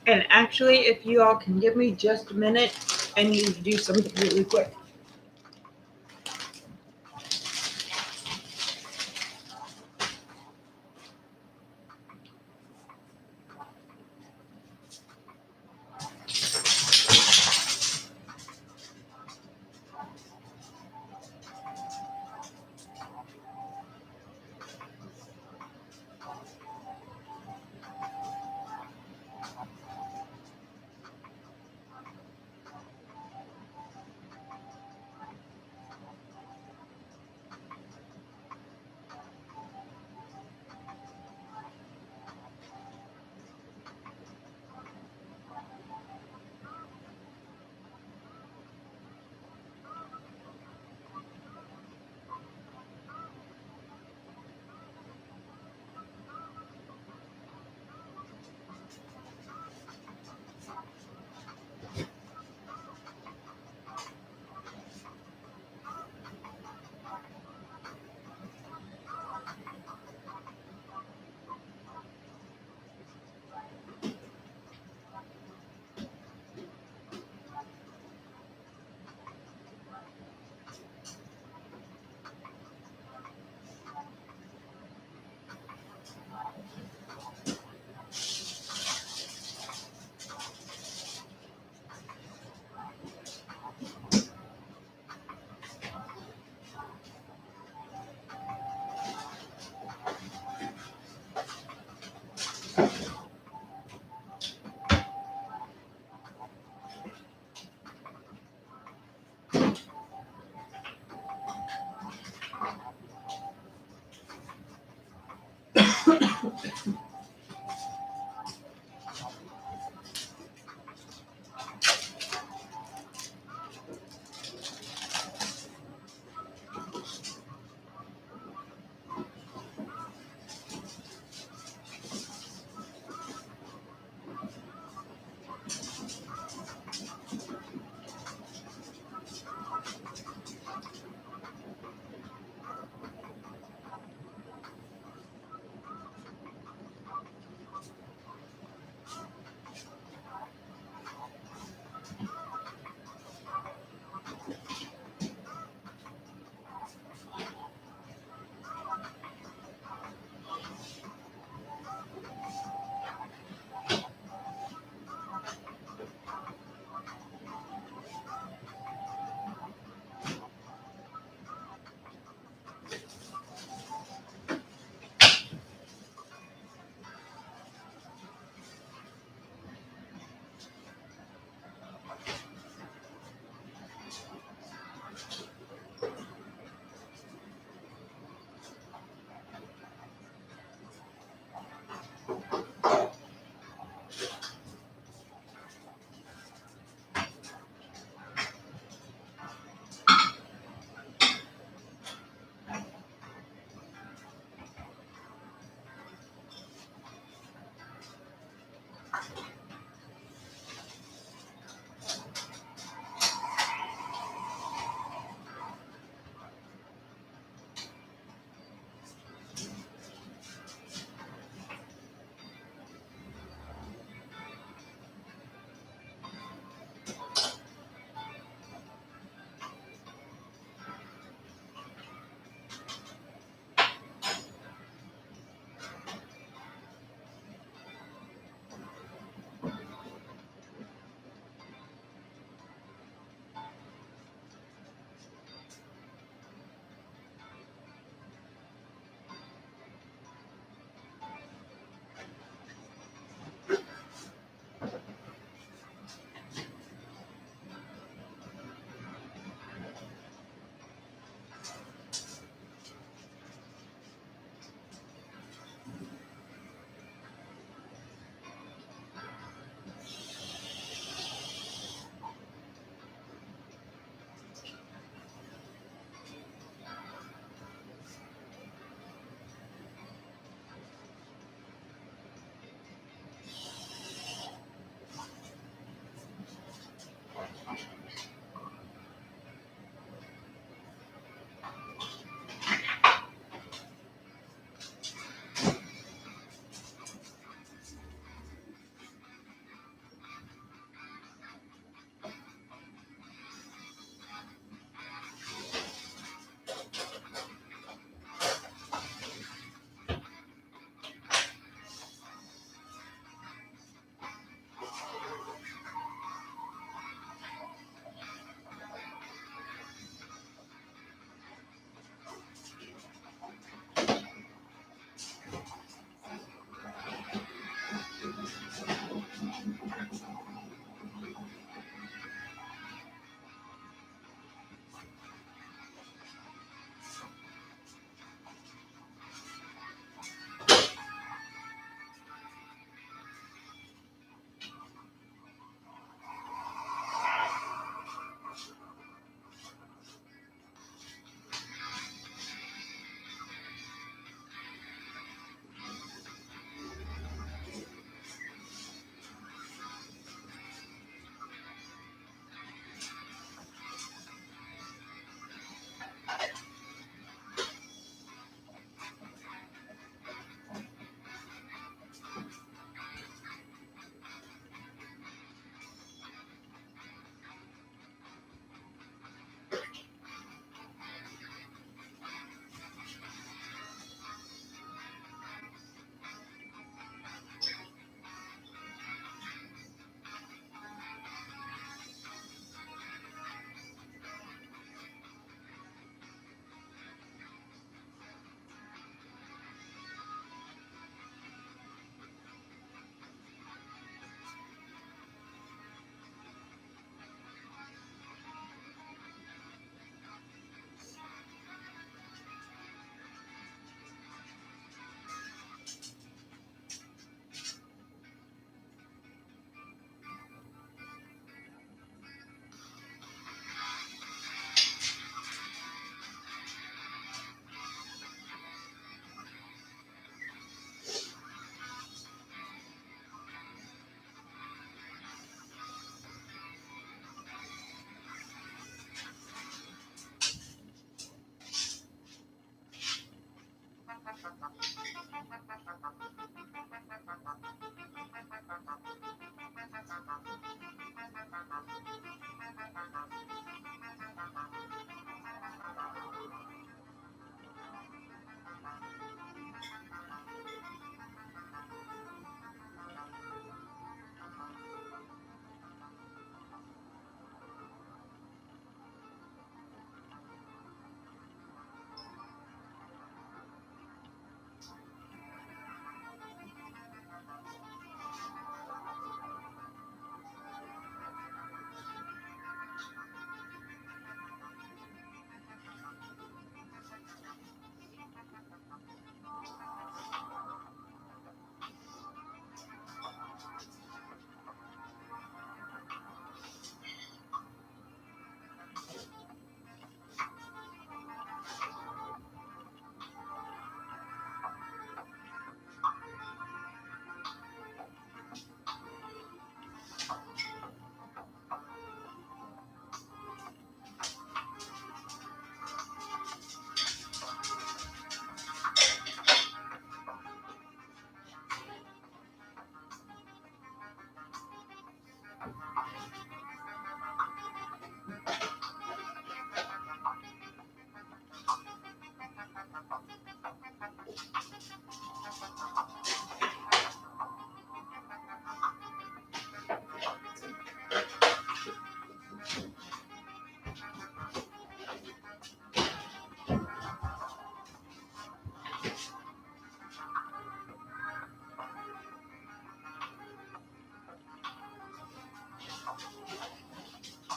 And actually, if you all can give me just a minute, I need to do something really quick.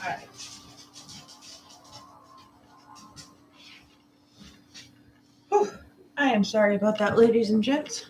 right. Whew. I am sorry about that, ladies and gents.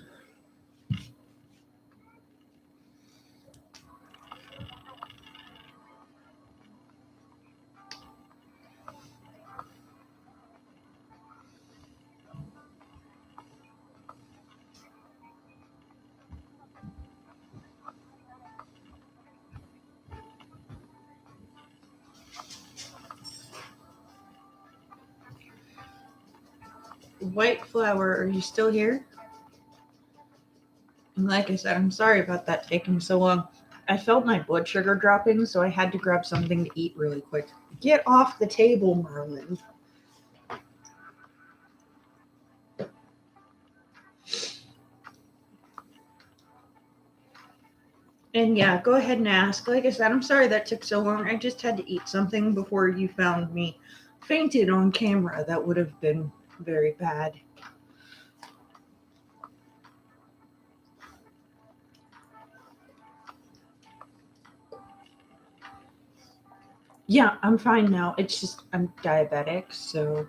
White Flower, are you still here? And like I said, I'm sorry about that taking so long. I felt my blood sugar dropping, so I had to grab something to eat really quick. Get off the table, Merlin. And yeah, go ahead and ask. Like I said, I'm sorry that took so long. I just had to eat something before you found me fainted on camera. That would have been very bad. Yeah, I'm fine now. It's just I'm diabetic, so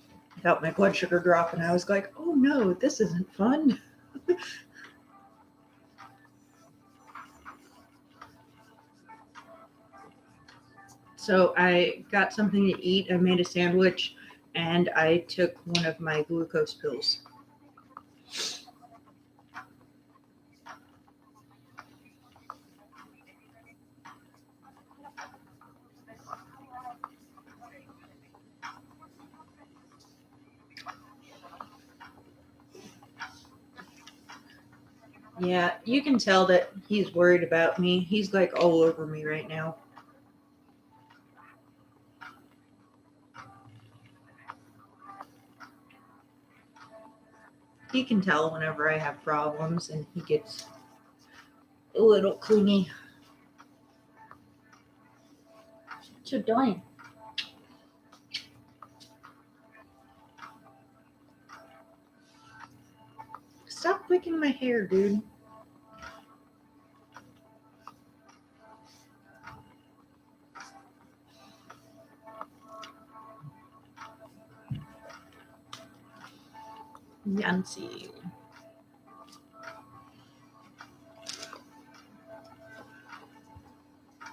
I felt my blood sugar drop and I was like, oh no, this isn't fun. So I got something to eat. I made a sandwich and I took one of my glucose pills. Yeah, you can tell that he's worried about me. He's like all over me right now. He can tell whenever I have problems and he gets a little clingy. So dying. Stop licking my hair, dude. Yancy.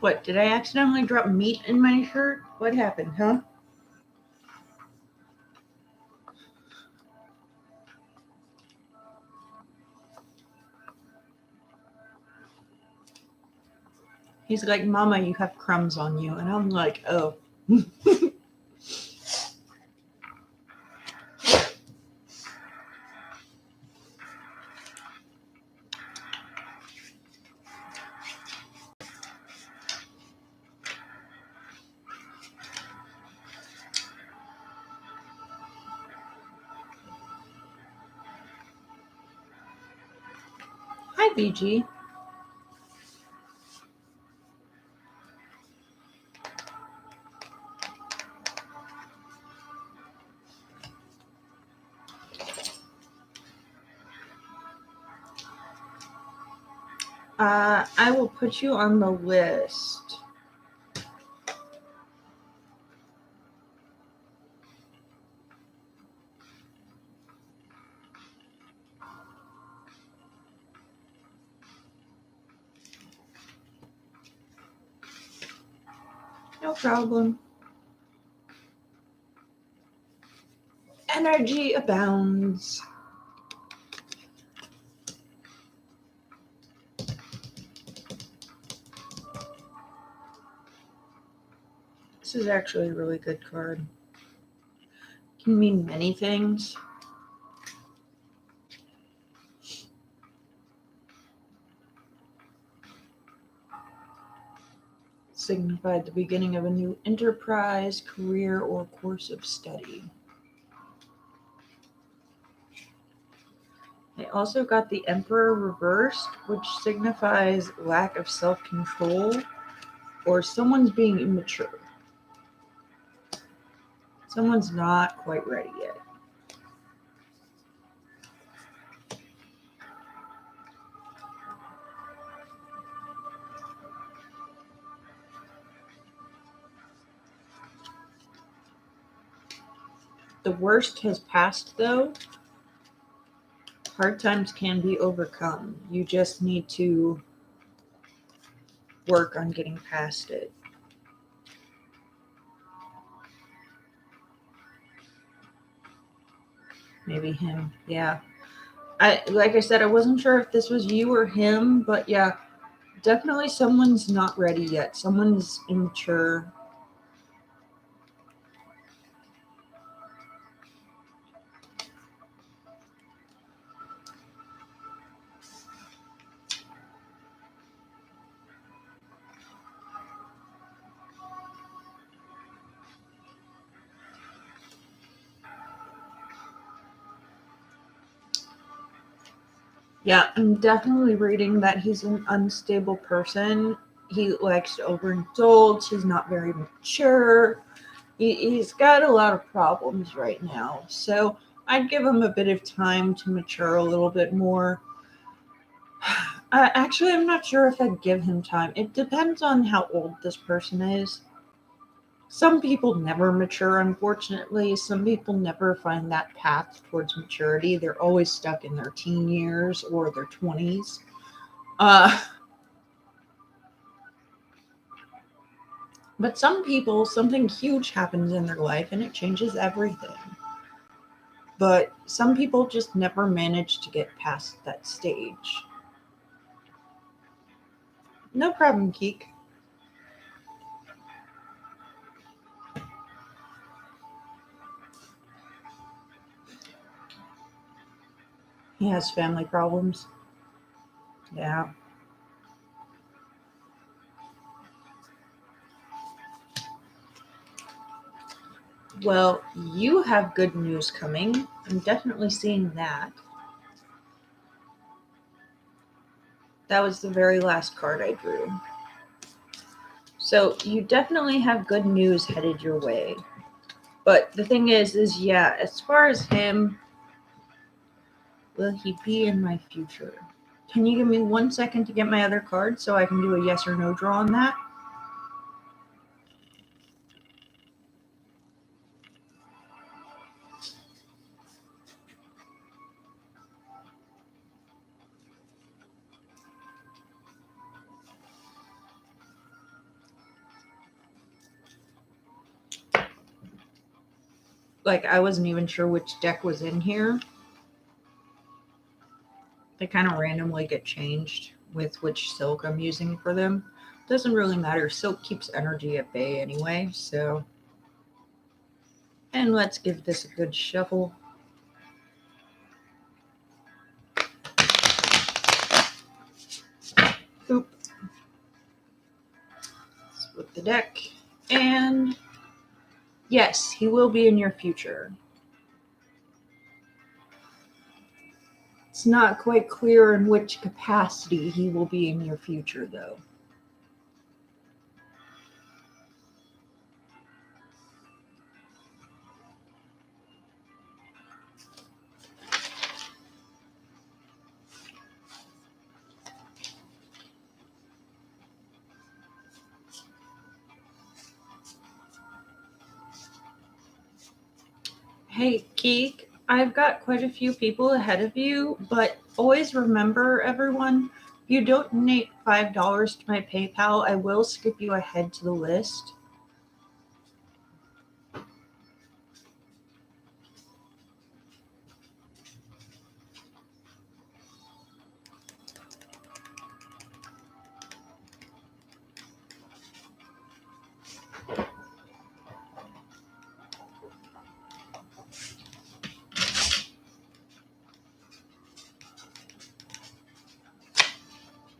What, did I accidentally drop meat in my shirt? What happened, huh? He's like, Mama, you have crumbs on you. And I'm like, oh. Hi, BG. I will put you on the list. No problem. Energy abounds. This is actually a really good card. It can mean many things. Signified the beginning of a new enterprise, career, or course of study. I also got the Emperor reversed, which signifies lack of self-control or someone's being immature. Someone's not quite ready yet. the worst has passed, though, hard times can be overcome. You just need to work on getting past it. Maybe him. Yeah. Like I said, I wasn't sure if this was you or him, but yeah, definitely someone's not ready yet. Someone's immature. Yeah, I'm definitely reading that he's an unstable person. He likes to overindulge. He's not very mature. He's got a lot of problems right now. So I'd give him a bit of time to mature a little bit more. Actually, I'm not sure if I'd give him time. It depends on how old this person is. Some people never mature, unfortunately. Some people never find that path towards maturity. They're always stuck in their teen years or their 20s. Uh, but some people, something huge happens in their life and it changes everything. But some people just never manage to get past that stage. No problem, Keek. He has family problems. Yeah. Well, you have good news coming. I'm definitely seeing that. That was the very last card I drew. So you definitely have good news headed your way. But the thing is yeah, as far as him, will he be in my future? Can you give me 1 second to get my other card so I can do a yes or no draw on that? Like, I wasn't even sure which deck was in here. They kind of randomly get changed with which silk I'm using for them. Doesn't really matter. Silk keeps energy at bay anyway, so. And let's give this a good shuffle. Oop. Split the deck. And yes, he will be in your future. It's not quite clear in which capacity he will be in your future, though. Hey, Geek, I've got quite a few people ahead of you, but always remember, everyone, if you donate $5 to my PayPal, I will skip you ahead to the list.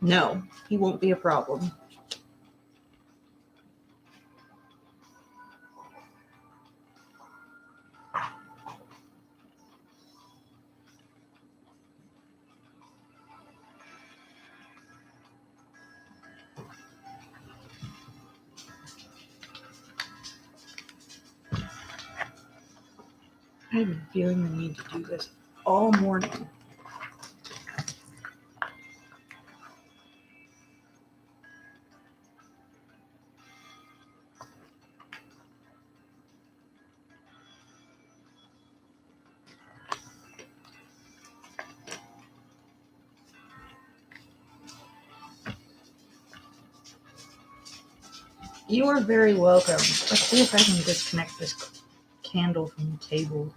No, he won't be a problem. I've been feeling the need to do this all morning. You are very welcome. Let's see if I can disconnect this candle from the table.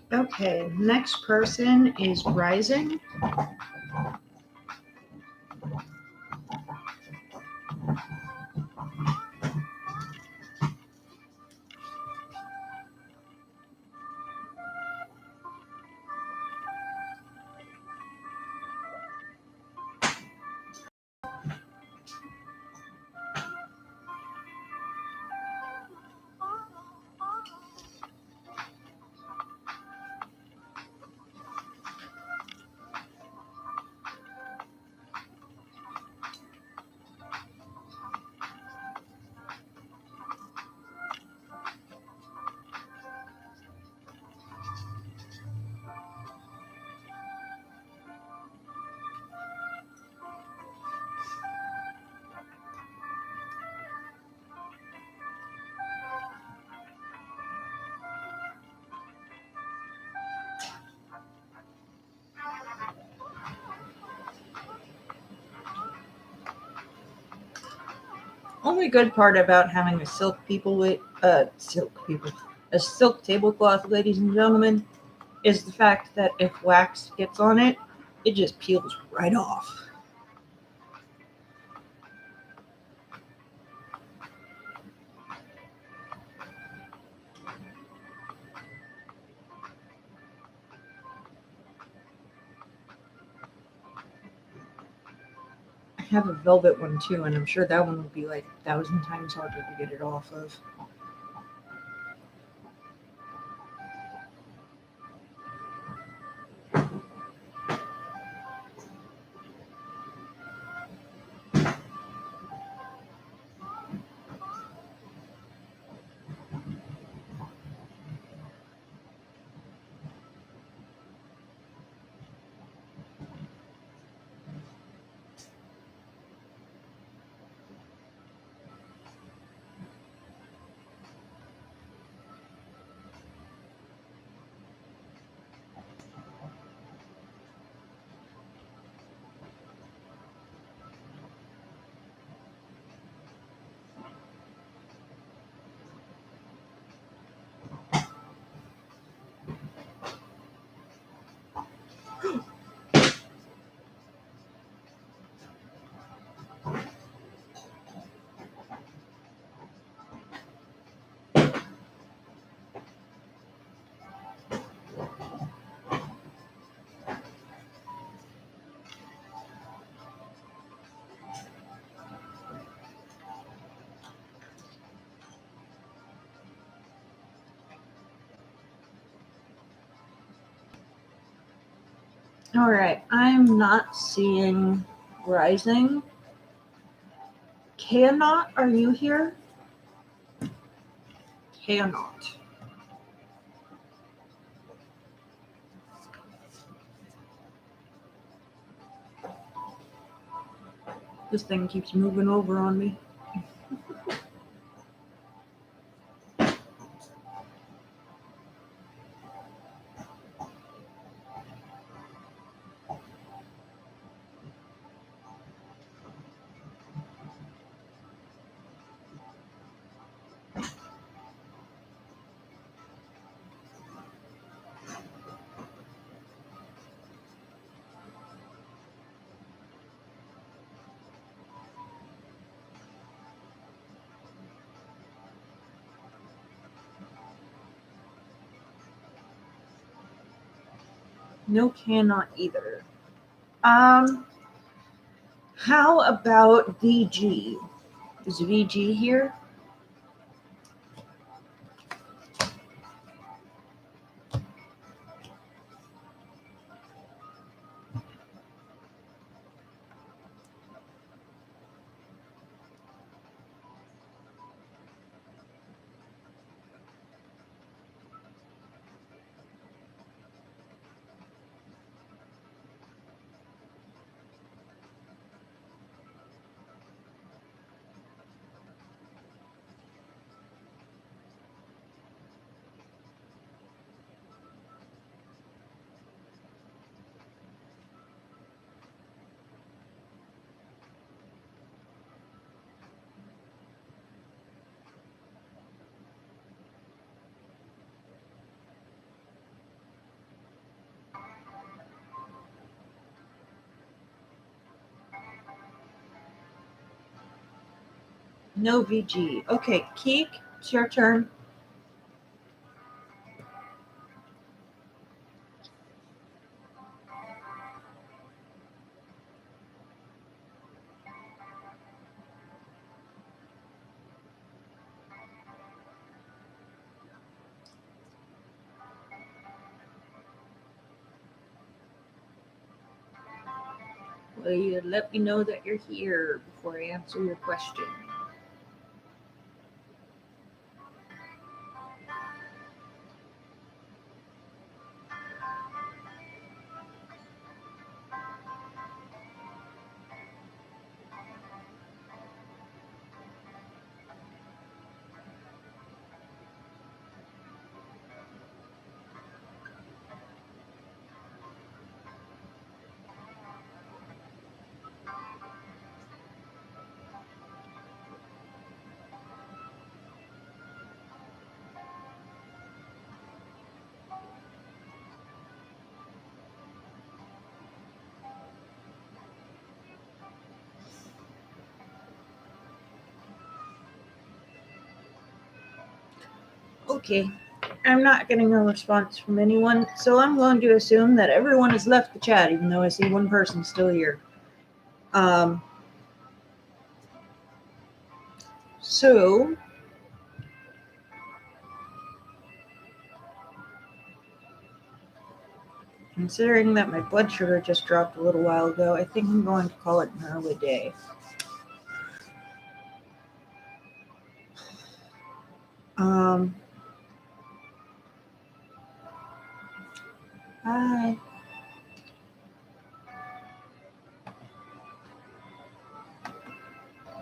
Okay, next person is Rising. Only good part about having a silk tablecloth, ladies and gentlemen, is the fact that if wax gets on it, it just peels right off. I have a velvet one too, and I'm sure that one would be like 1,000 times harder to get it off of. All right, I'm not seeing Rising. Cannot, are you here? Cannot. This thing keeps moving over on me. No, cannot either. Um, how about VG? Is VG here? No VG. Okay, Keek, it's your turn. Will you let me know that you're here before I answer your question? Okay, I'm not getting a response from anyone, so I'm going to assume that everyone has left the chat, even though I see one person still here. So considering that my blood sugar just dropped a little while ago, I think I'm going to call it an early day. Hi.